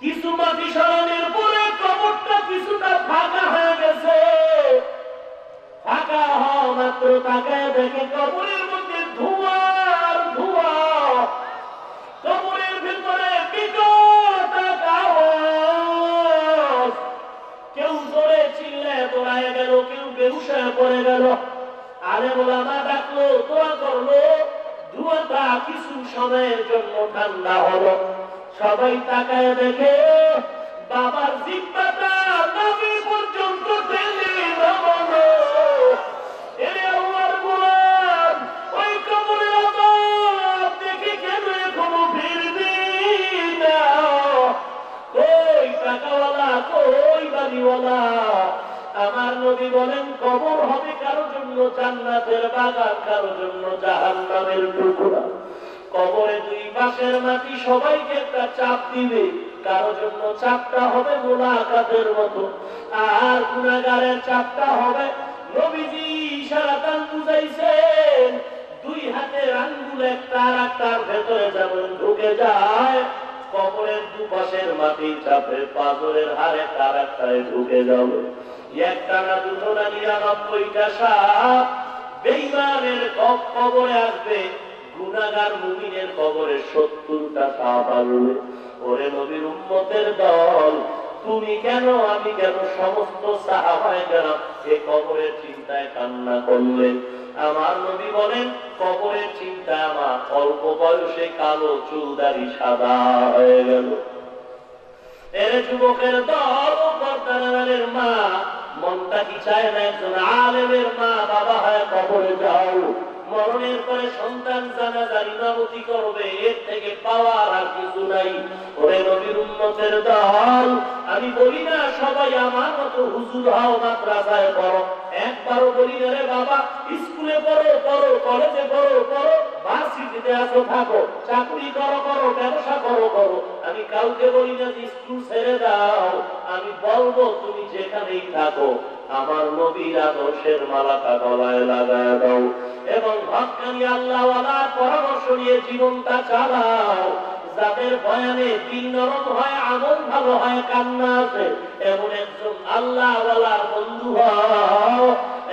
কিছু মাটি সরানোর পরে কবরটা কিছুটা ফাঁকা হয়ে গেছে। ফাঁকা হওয়া মাত্র তাকায় দেখে কবরের মধ্যে ধোঁয়া আর ধোঁয়া, কবরের ভিতরে বিকট আওয়াজ। কেউ জোরে চিল্লায় দৌড়ায় গেল, কেউ বেহুশ হয়ে পড়ে গেল। আলেম ওলামা ডাকলো, দোয়া করলো, ধোঁয়াটা কিছু সময়ের জন্য ঠান্ডা হলো। সবাই তাকায় দেখে বাবার জিহ্বাটা নাভি পর্যন্ত টেনে নামানো। এরে আল্লাহর গোলাম, ওই কবরের আযাব দেখে কেন এখনো ফিরবি না? কই টাকাওয়ালা, কই বাড়িওয়ালা? আমার নবী বলেন কবর হবে কারো জন্য জান্নাতের বাগান, কারো জন্য জাহান্নামের টুকরা। কবরে দুই পাশের মাটি সবাইকে একটা চাপ দিবে, কারো জন্য চাপটা হবে মুলাকাতের মতো, আর গুনাহগারের চাপটা হবে, নবীজি ইশারাতান বুঝাইছেন, দুই হাতের আঙ্গুল একটা আর একটার ভেতরে যেমন ঢুকে যায়, কবরের দুপাশের মাটির চাপে পাথরের হাড়ে তার একটায় ঢুকে যাবে। একটা না দুটো না 99টা সাপ বেঈমানের কবরে আসবে, গুনাহগার মুমিনের কবরে 70টা সাপ আসবে। ওরে নবীর উম্মতের দল, তুমি কেন আমি কেন সমস্ত সাহাবায়ে কেরাম এই কবরের চিন্তায় কান্না করলেন? আমার নবী বলেন কবরের চিন্তায় আমার অল্প বয়সে কালো চুল দাড়ি সাদা হয়ে গেল। এর যুবকের দল, পর্দার মা, মনটা কি চায় না একজন আলেমের মা বাবা হয় কবরে যাও? মরণের পরে সন্তান জানাজার ইমামতি করবে, এর থেকে পাওয়ার আর কিছু নাই। ওরে নবীর উম্মতের দল, আমি বলি না সবাই আমার মতো হুজুর হও, মাদ্রাসায় পড়ো, একবারও বলি না রে বাবা স্কুলে পড়ো পড়ো, কলেজে পড়ো পড়ো, ভার্সিটিতে আসো থাকো, চাকরি করো করো, ব্যবসা করো করো। আমি কাউকে বলি না যে স্কুল ছেড়ে দাও, আমি বলবো তুমি যেখানেই থাকো আমার নবীর আদর্শের মালাটা গলায় লাগায় দাও এবং হক্কানি আল্লাহওয়ালার পরামর্শ নিয়ে জীবনটা চালাও। যাদের বয়ানে দিল নরম হয়, আমল ভালো হয়, কান্না আছে, এমন একজন আল্লাহওয়ালার বন্ধু হও।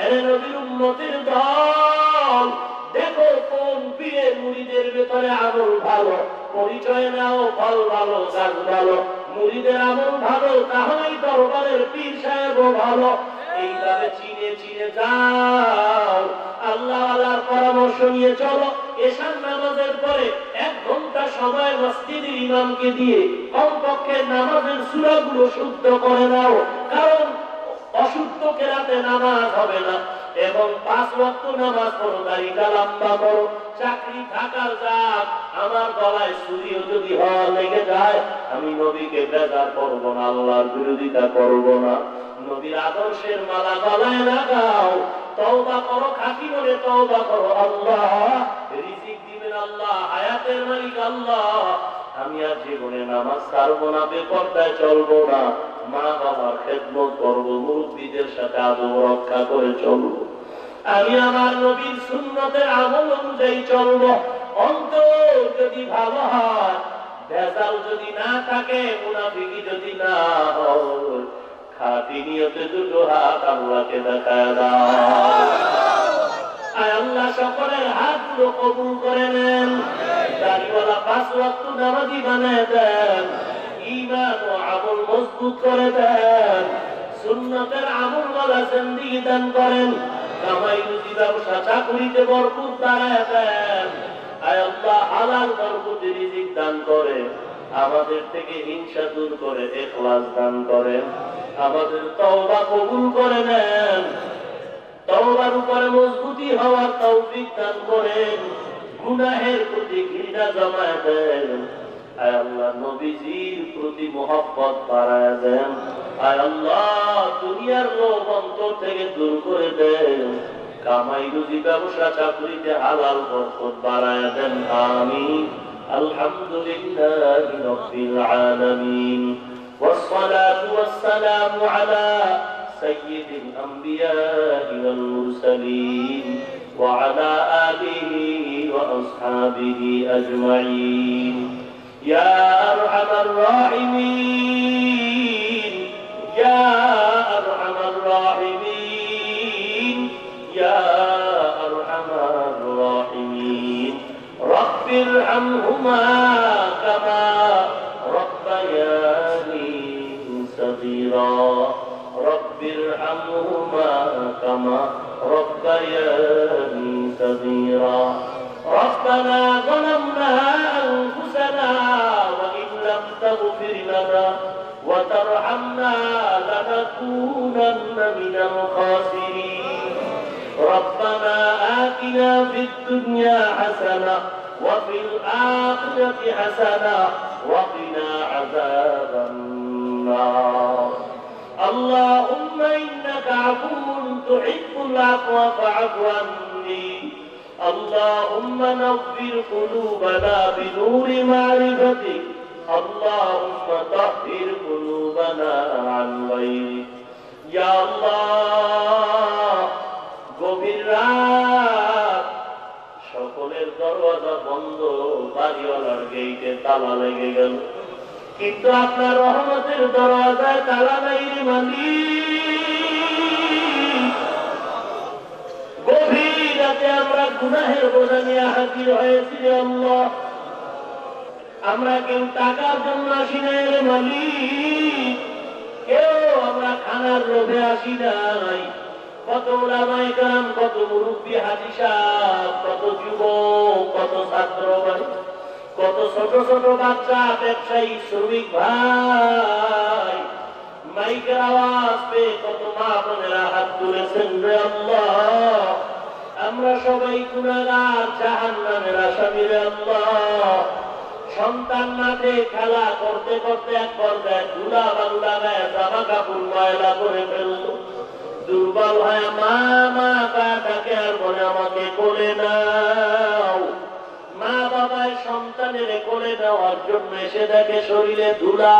এর নবীর উম্মতের দল, দেখো কোন পীরের মুরিদের ভেতরে আমল ভালো, পরিচয় নাও, ফল ভালো, কাজ ভালো, মুরিদের আমল ভালো, তাহলেই দরবারের পীর সাহেবও ভালো। এইভাবে চিনে চিনে যাও, আল্লাহ আল্লাহর পরামর্শ নিয়ে চলো। এশার নামাজের পরে 1 ঘন্টা সময় মসজিদের ইমামকে দিয়ে কমপক্ষে নামাজের সূরাগুলো শুদ্ধ করে নাও, কারণ অশুদ্ধ কেরাতে নামাজ হবে না। এবং 5 ওয়াক্ত নামাজ পড়ো, দাড়িটা লম্বা করো। চাকরি থাকার যাক, আমার গলায় ছুরিও যদি হওয়া লেগে যায়, আমি নবীকে বেজার করবো না, আল্লাহর বিরোধিতা করবো না। নবীর আদর্শের মালা গলায় লাগাও, তওবা করো, খাঁটি মনে তওবা করো। আল্লাহ রিজিক দিবেন আল্লাহ, হায়াতের মালিক আল্লাহ। আমি আর জীবনে নামাজ ছাড়বো না, বেপরদায় চলবো না, মা বাবার খেদমত করবো, মুরব্বীদের সাথে আদব রক্ষা করে চলবো। আমি আমার নবীর সুন্নতের আমল অনুযায়ী চলবো। অন্তর যদি ভালো হয়, ভেজাল যদি না থাকে, মুনাফিকি যদি না হয়, খাঁটি নিয়তে দুটো হাত আল্লাহকে দেখায় দাও। আল্লাহ সকলের হাতগুলো কবুল করে নেন, দাড়িওয়ালা 5 ওয়াক্ত নামাজি বানায় দেন, ঈমান ও আমল মজবুত করে দেন, সুন্নতের আমলওয়ালা জিন্দেগি দান করেন, কামাই রুজি ব্যবসা চাকরিতে ভরপুর বাড়ায় দেন। আয় আল্লাহ হালাল বরকতে রিজিক দান করে, আমাদের থেকে হিংসা দূর করে ইখলাস দান করেন, আমাদের তওবা কবুল করে নেন, তওবার উপরে মজবুতি হওয়ার তৌফিক দান করেন, গুনাহের প্রতি ঘৃণা জমায় দেন। আয় আল্লাহ নবীজির প্রতি মোহাব্বত বাড়ায় দেন। আয় আল্লাহ দুনিয়ার লোভ অন্তর থেকে দূর করে দেন। কামাই রুজি ব্যবসা চাকরিতে হালাল বরকত বাড়ায় দেন। আমিন। আলহামদুলিল্লাহি রাব্বিল আলামিন। والصلاة والسلام على سيد الأنبياء والمرسلين وعلى آله وأصحابه أجمعين يا أرحم الراحمين يا أرحم الراحمين يا أرحم الراحمين رب ارحمهما كما ربياني صغيرا رب ارحمهما كما ربياني صغيرا ربنا ظلمنا أنفسنا وإن لم تغفر لنا وترحمنا لنكونن من الخاسرين ربنا آتنا في الدنيا حسنة وفي الآخرة حسنة وقنا عذاب النار اللهم إنك عفو تحب العفو فاعف عني اللهم نور قلوبنا بنور معرفتك اللهم طهر قلوبنا عن غيرك يا الله গভীর রাত সকলের দরওয়াজা বন্ধ বাড়িওয়ালার গেইটে তালা লেগে গেল কিন্তু আপনার রহমতের দরওয়াজায় তালা নাই রে মালিক গভীর রাতে আমরা গুনাহের বোঝা নিয়ে হাজির হয়েছি রে আল্লাহ আমরা কেউ টাকার জন্য আসি নাই রে মালিক কেউ আমরা খানার লোভে আসি নাই কত ওলামায়ে কেরাম কত মুরব্বী হাজী সাহেব কত যুবক কত ছাত্র ভাই কত ছোট ছোট বাচ্চা ব্যবসায়ী শ্রমিক ভাই মাইকের আওয়াজ পেয়ে কত মা বোনেরা হাত তুলেছেন রে আল্লাহ আমরা সবাই গুনাহগার জাহান্নামের আসামি রে আল্লাহ সন্তান মাঠে খেলা করতে করতে এক পর্যায়ে ধুলা বালু লাগায় জামা কাপড় ময়লা করে ফেলল দুর্বল হয় মা মা ডাকে আর বলে আমাকে কোলে নাও মা বাবায় সন্তানের কোলে নেওয়ার জন্য এসে দেখে শরীরে ধুলা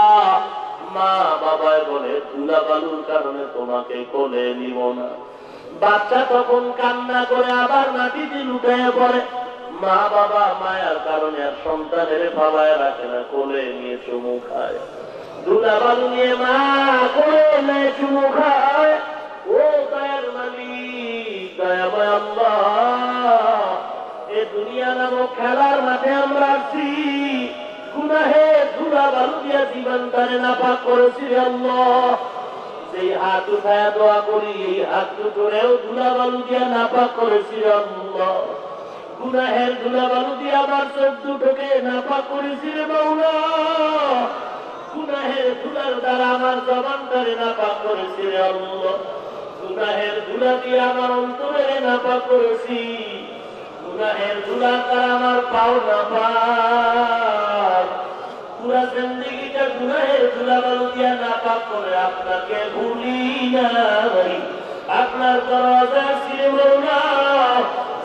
মা বাবায় বলে ধুলা বালুর কারণে তোমাকে কোলে নিব না বাচ্চা তখন কান্না করে আবার মাটিতে লুটিয়ে পড়ে মা বাবা মায়ার কারণে আর সন্তানের ফালায় রাখে না কোলে নিয়ে চুমু খায় ধুলা বালু নিয়ে মা কোলে নিয়ে চুমু খায় ও দয়ার মালিক দয়াময় আল্লাহ এ দুনিয়া নামক খেলার মাঠে আমরা আছি গুনাহে ধুলা বালু দিয়া জীবনটারে নাপাক করেছি রে আল্লাহ সেই হাত উঠায় দোয়া করি এই হাত দুটোরেও ধুলা বালু দিয়া নাপাক করেছি রে আল্লাহ গুনাহের ধুলা বালু দিয়ে আমার চোখ দুটোকে নাপাক করেছি রে মাওলা গুনাহের ধুলার দ্বারা আমার জবানটারে নাপাক করেছি রে আল্লাহ গুনাহের ধুলা দিয়ে আমার অন্তরে নাপাক করেছি গুনাহের ধুলা দ্বারা আমার পাও নাপাক পুরা জিন্দেগিটা গুনাহের ধুলা বালু দিয়ে নাপাক করে আপনাকে ভুলি নাই আপনার দরজা ছিঁড়ে মাওলা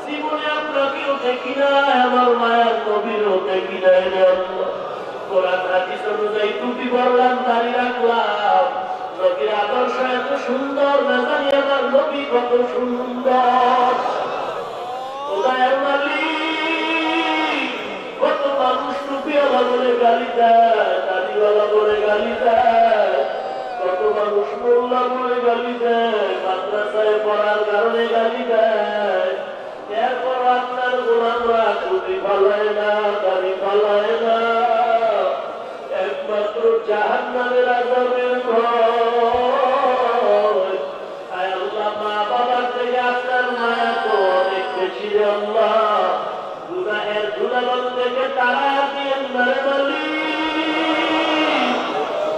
জীবনে আপনাকেও দেখি নাই আমার মায়ার নবীরও দেখি নাই রে আল্লাহ কোরআন হাদিস অনুযায়ী টুপি পরলাম দাড়ি রাখলাম নবীর আদর্শ এত সুন্দর না জানি আমার নবী কত সুন্দর ও দয়ার মালিক কত মানুষ টুপিওয়ালা বলে গালি দেয় দাড়িওয়ালা বলে গালি দেয় কত মানুষ মোল্লা বলে গালি দেয় মাদ্রাসায় পড়ার কারণে গালি দেয় এরপর আপনার গোলামরা টুপি ফালায় না দাড়ি ফালায় না একমাত্র জাহান্নামের আযাবের ভয় আয় আল্লাহ মা বাবার থেকে আপনার মায়া তো অনেক বেশি রে আল্লাহ গুনাহের ধুলাবালু থেকে তারা দিয়েন মারে মালিক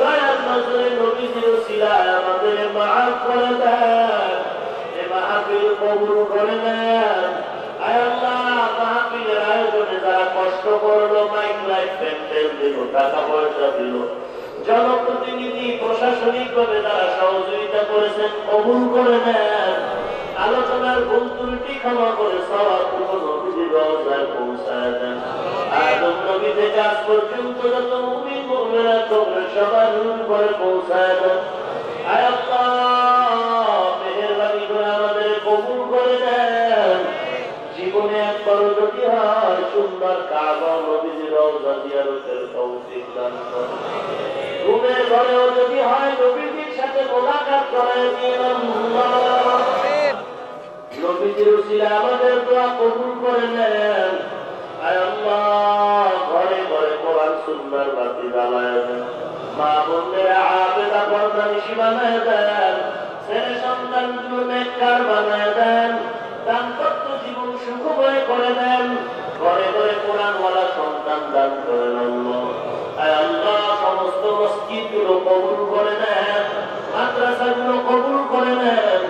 দয়ার নজরে নবীজির উসিলায় আমাদের মাফ করে দেন এ মাহফিল কবুল করে নেন আয় আল্লাহ মাহফিলের আয়োজন কষ্ট করলো, মাইক লাইট প্যান্ডেল দিল, টাকা পয়সা দিল, জনপ্রতিনিধি প্রশাসনিক ভাবে তারা সহযোগিতা করেছেন, কবুল করে নেন। আলোচনার ভুল ত্রুটি ক্ষমা করে সওয়াবটুকু নবীজির রওজায় পৌঁছায় দেন। আদম নবী থেকে আজ পর্যন্ত যত মুমিন মুমিনা কবরে সবার উপরে পৌঁছায় দেন। আয় আল্লাহ, মেহেরবানি করে আমাদের কবুল করে দেন। জীবনে একবার যদি হয় সুন্দর কাবা নবীজির রওজা জিয়ারতের তৌফিক দান করুন। ঘুমের ঘরেও যদি হয় নবীজির সাথে মোলাকাত করায় দিন আল্লাহ। নবীজির উসিলায় আমাদের দোয়া কবুল করে নেন। আয় আল্লাহ, ঘরে ঘরে কোরআন সুন্নাহর বাতি জ্বালায় দেন। মা বোনদের আবেদা পর্দানিশী বানায় দেন। ছেলে সন্তানগুলো নেককার বানায় দেন। দাম্পত্য জীবন সুখময় করে দেন। ঘরে ঘরে কোরআনওয়ালা সন্তান দান করেন আল্লাহ। আয় আল্লাহ, সমস্ত মসজিদগুলো কবুল করে নেন, মাদ্রাসাগুলো কবুল করে নেন।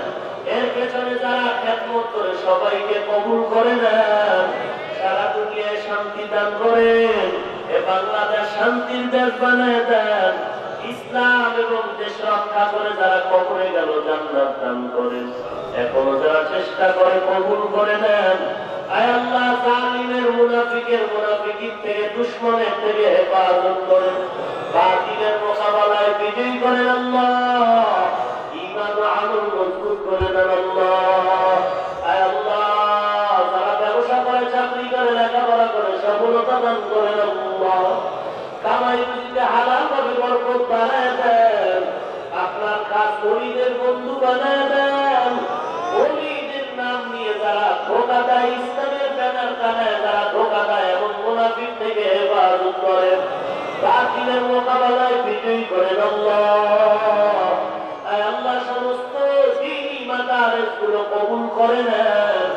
এর পেছনে যারা খেদমত করে সবাইকে কবুল করে নেন। সারা দুনিয়ায় শান্তি দান করেন। এ বাংলাদেশ শান্তির দেশ বানিয়ে দেন। ইসলাম এবং দেশ রক্ষা করে যারা কবরে গেল জান্নাত দান করেন। এখনো যারা চেষ্টা করে কবুল করে নেন। আয় আল্লাহ, জালিমের মুনাফিকের মুনাফিকির থেকে দুশমনের থেকে হেফাজত করেন। বাতিলের মোকাবেলায় বিজয়ী করেন আল্লাহ। ঈমান ও আমল মজবুত করে দেন আল্লাহ। আয় আল্লাহ, যারা ব্যবসা করে, চাকরি করে, লেখাপড়া করে সফলতা দান করেন আল্লাহ। কামাই রুজিতে হালাল ভাবে বরকত বানায় দেন। আপনার কাজ ওলিদের বন্ধু বানায় দেন। ওলিদের নাম নিয়ে যারা ধোঁকা দেয়, ইসলামের ব্যানার টানায় যারা ধোঁকা দেয় এবং মুনাফিক থেকে হেফাজত করেন, বাতিলের মোকাবেলায় বিজয়ী করেন আল্লাহ। আয় আল্লাহ, সমস্ত দ্বীনি মাদারিসগুলো কবুল করে নেন।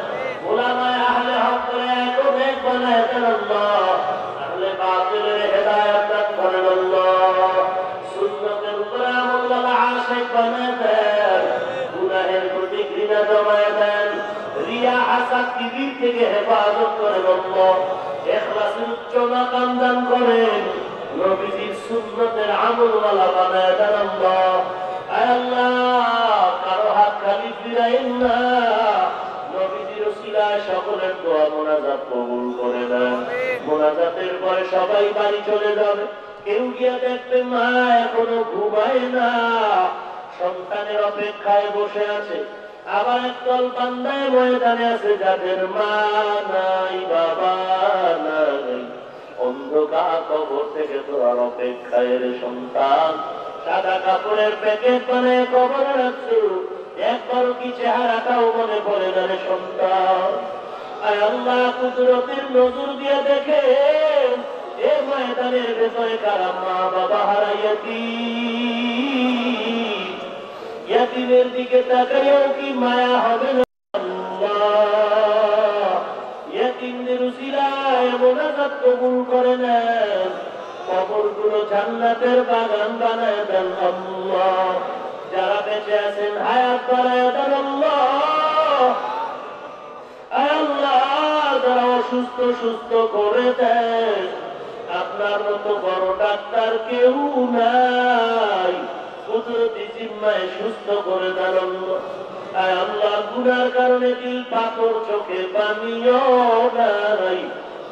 উলামায়ে আহলে হক করে এক নেক বানায় দেন আল্লাহ। আহলে বাতিলের হেদায়েত দান করেন আল্লাহ। সুন্নতের উপরে আমলওয়ালা আশিক বানায় দেন। গুনাহের প্রতি ঘৃণা জমায় দেন। রিয়া, হাসাদ, কিবির থেকে হেফাজত করেন আল্লাহ। ইখলাসের উচ্চ মাকাম দান করেন। নবীজির সুন্নতের আমলওয়ালা বানায় দেন আল্লাহ। আয় আল্লাহ, কারো হাত খালি ফিরাইন না। নবীজির উসিলায় সকলের দোয়া মোনাজাত কবুল করে দেন। মোনাজাতের পরে সবাই বাড়ি চলে যাবে। কেউ গিয়া দেখবে মা এখনো ঘুমায় না, সন্তানের অপেক্ষায় বসে আছে। আবার একদল বান্দায় ময়দানে আছে যাদের মা নাই, বাবা নাই। অন্ধকার কবর থেকে তোর অপেক্ষায় সন্তান সাদা কাপড়ের প্যাকেট বানায় কবরে রাখছো, একবারও কি চেহারাটাও মনে পড়ে না রে সন্তান। আয় আল্লাহ, কুদরতের নজর দিয়ে দেখে এ ময়দানের ভেতরে কারা মা বাবা হারাইয়াছি। ইয়াতীমের দিকে তাকাইও কি মায়া হবে না আল্লাহ। ইয়াতীমদের উসিলায় মোনাজাত কবুল করে নেন। কবরগুলো জান্নাতের বাগান বানায় দেন আল্লাহ। যারা বেঁচে আছেন হায়াত বাড়ায় দেন আল্লাহ। আয় আল্লাহ, যারা অসুস্থ সুস্থ করে দেন। আপনার মতো বড় ডাক্তার কেউ নাই। কুদরতি জিম্মায় সুস্থ করে দেন আল্লাহ। আয় আল্লাহ, গুনার কারণে দিল পাথর, চোখে পানিও নাই।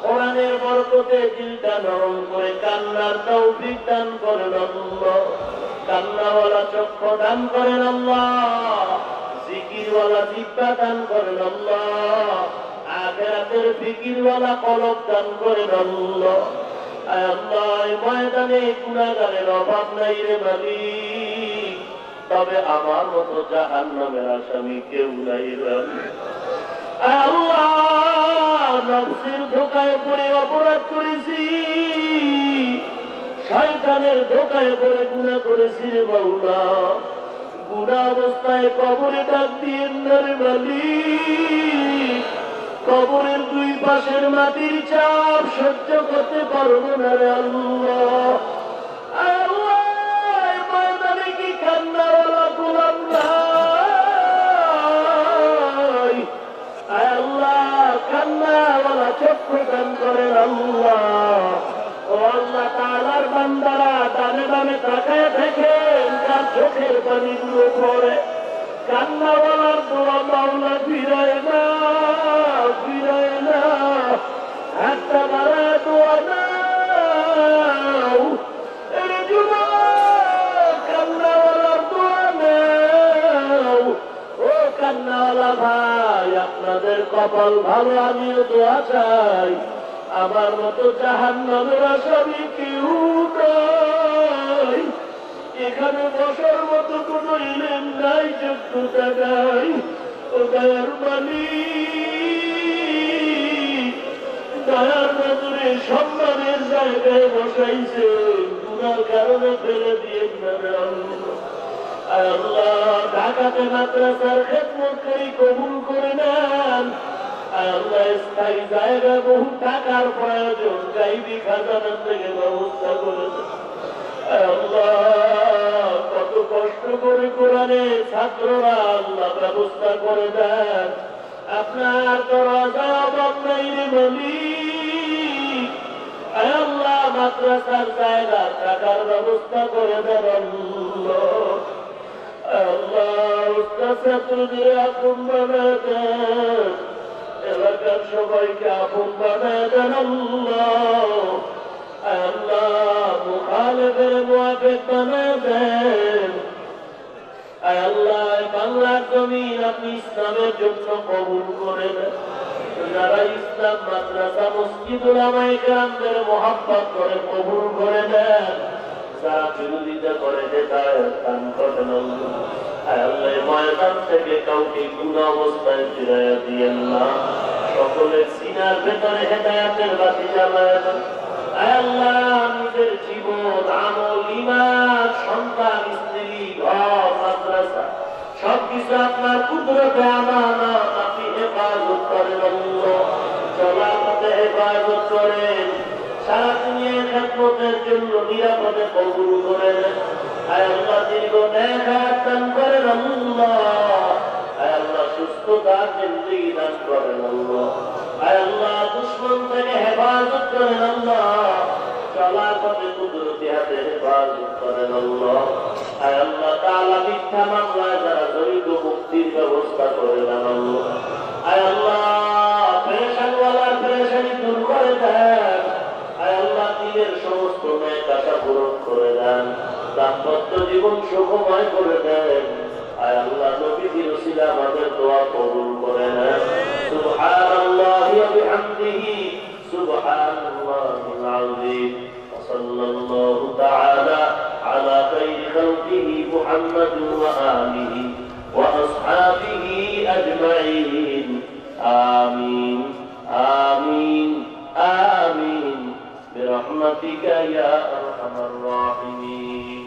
কোরআনের বরকতে দিলটা নরম করে কান্নার তৌফিক দান করেন আল্লাহ। কান্নাওয়ালা চক্ষু দান করেন আল্লাহ। জিকিরওয়ালা জিহ্বা দান করেন আল্লাহ। আখিরাতের ফিকিরওয়ালা কলব দান করেন আল্লাহ। আয় আল্লাহ, এই ময়দানে গুনাহগারের অভাব নাই রে মালিক, তবে আমার মতো জাহান্নামের আসামি কেউ নাই রে আল্লাহ। নফসের ধোঁকায় পড়ে অপরাধ করেছি, শয়তানের ধোঁকায় পড়ে গুনাহ করেছি রে মাওলা। গুনাহ অবস্থায় কবরে ডাক দিয়েন না রে মালিক। কবরের দুই পাশের মাটির চাপ সহ্য করতে পারবো না রে আল্লাহ। আল্লাহ, ময়দানে কি কান্নাওয়ালা গোলাম নাই? আল্লাহ, কান্নাওয়ালা চক্ষু দান করেন আল্লাহ। চোখের পানিগুলো পড়ে কান্নাওয়ালার দোয়া মাওলা ফিরায় না, ফিরায় না, হাতটা বাড়ায় দোয়া নাও। এর যুবক কান্নাওয়ালার দোয়া নাও। ও কান্নাওয়ালা ভাই, আপনাদের কপাল ভালো, আমিও দোয়া চাই। আমার মতো জাহান্নামের আসামি কেউ নাই। এখানে বসার মতো কোন ইলম নাই, যোগ্যতা নাই। ও দয়ার মালিক, দয়ার নজরে সম্মানের জায়গায় বসাইছে, গুনার কারণে ফেলে দিয়ে আল্লাহ ঢাকাতে মাদ্রাসার খেদমতকারী কবুল করে নেন। আল্লাহ স্থায়ী জায়গা বহু টাকার প্রয়োজন, গাইবি খাজানার থেকে ব্যবস্থা করে দেন। আল্লাহ কত কষ্ট করে কোরআনের ছাত্ররা আল্লাহ ব্যবস্থা করে দেন। আপনার দরজা অভাব নাই রে মালিক। আল্লাহ মাদ্রাসার জায়গা টাকার ব্যবস্থা করে দেন। আল্লাহ উস্তাদ ছাত্রদের আপন বানায় দেন, এলাকার সবাইকে আপন বানায় দেন। আল্লাহ মুখালেফের মুআফিক বানায় দেন। আল্লাহ বাংলার জমিন আপনি ইসলামের জন্য কবুল করে দেন। যারা ইসলাম মাদ্রাসা মসজিদ উলামায়ে কেরামদের মুহাব্বত করে কবুল করে দেন, যারা বিরোধিতা করে হেদায়েত দান করেন। আল্লাহ ময়দান থেকে কাউকে গুনাহ অবস্থায় ফিরাইয়া দিয়েন না। সকলের সিনার ভেতরে হেদায়েতের বাতি জ্বালায় দেন। আল্লাহ নিজের জীবন, আমল, ঈমান, সন্তান, স্ত্রী, ঘর, মাদ্রাসা সবকিছু আপনার কুদরতে আমানত, আপনি হেফাজত করেন। চলার পথে হেফাজত করেন। সারা দুনিয়ার খেদমতের জন্য নিরাপদে কবুল করেন। আল্লাহ দীর্ঘ নেক হায়াত দান করেন। আল্লাহ সুস্থতার জিন্দেগি দান করেন। আল্লাহ দুশমন থেকে হেফাজত করেন। চলার পথে কুদরতি হাতে হেফাজত করেন। আল্লাহ তাআলা মিথ্যা মামলায় যারা জড়িত, মুক্তির ব্যবস্থা করে দেন। আল্লাহ পেরেশানওয়ালার পেরেশানি দূর করে দেন। আল্লাহ দিনের সমস্ত ন্যাক আশা পূরণ করে দেন। দাম্পত্য জীবন সুখময় করে দেন। আল্লাহ নবীর ওসিলা আমাদের দোয়া কবুল করে নেন। সুবহানাল্লাহি ওয়া বিহামদিহি সুবহানাল্লাহিল আযীম। সাল্লাল্লাহু তাআলা আলা খায়রি খালকিহি মুহাম্মাদিন ওয়া আলিহি ওয়া আসহাবিহি আজমাইন। আমিন আমিন আমিন برحمتك يا أرحم الراحمين.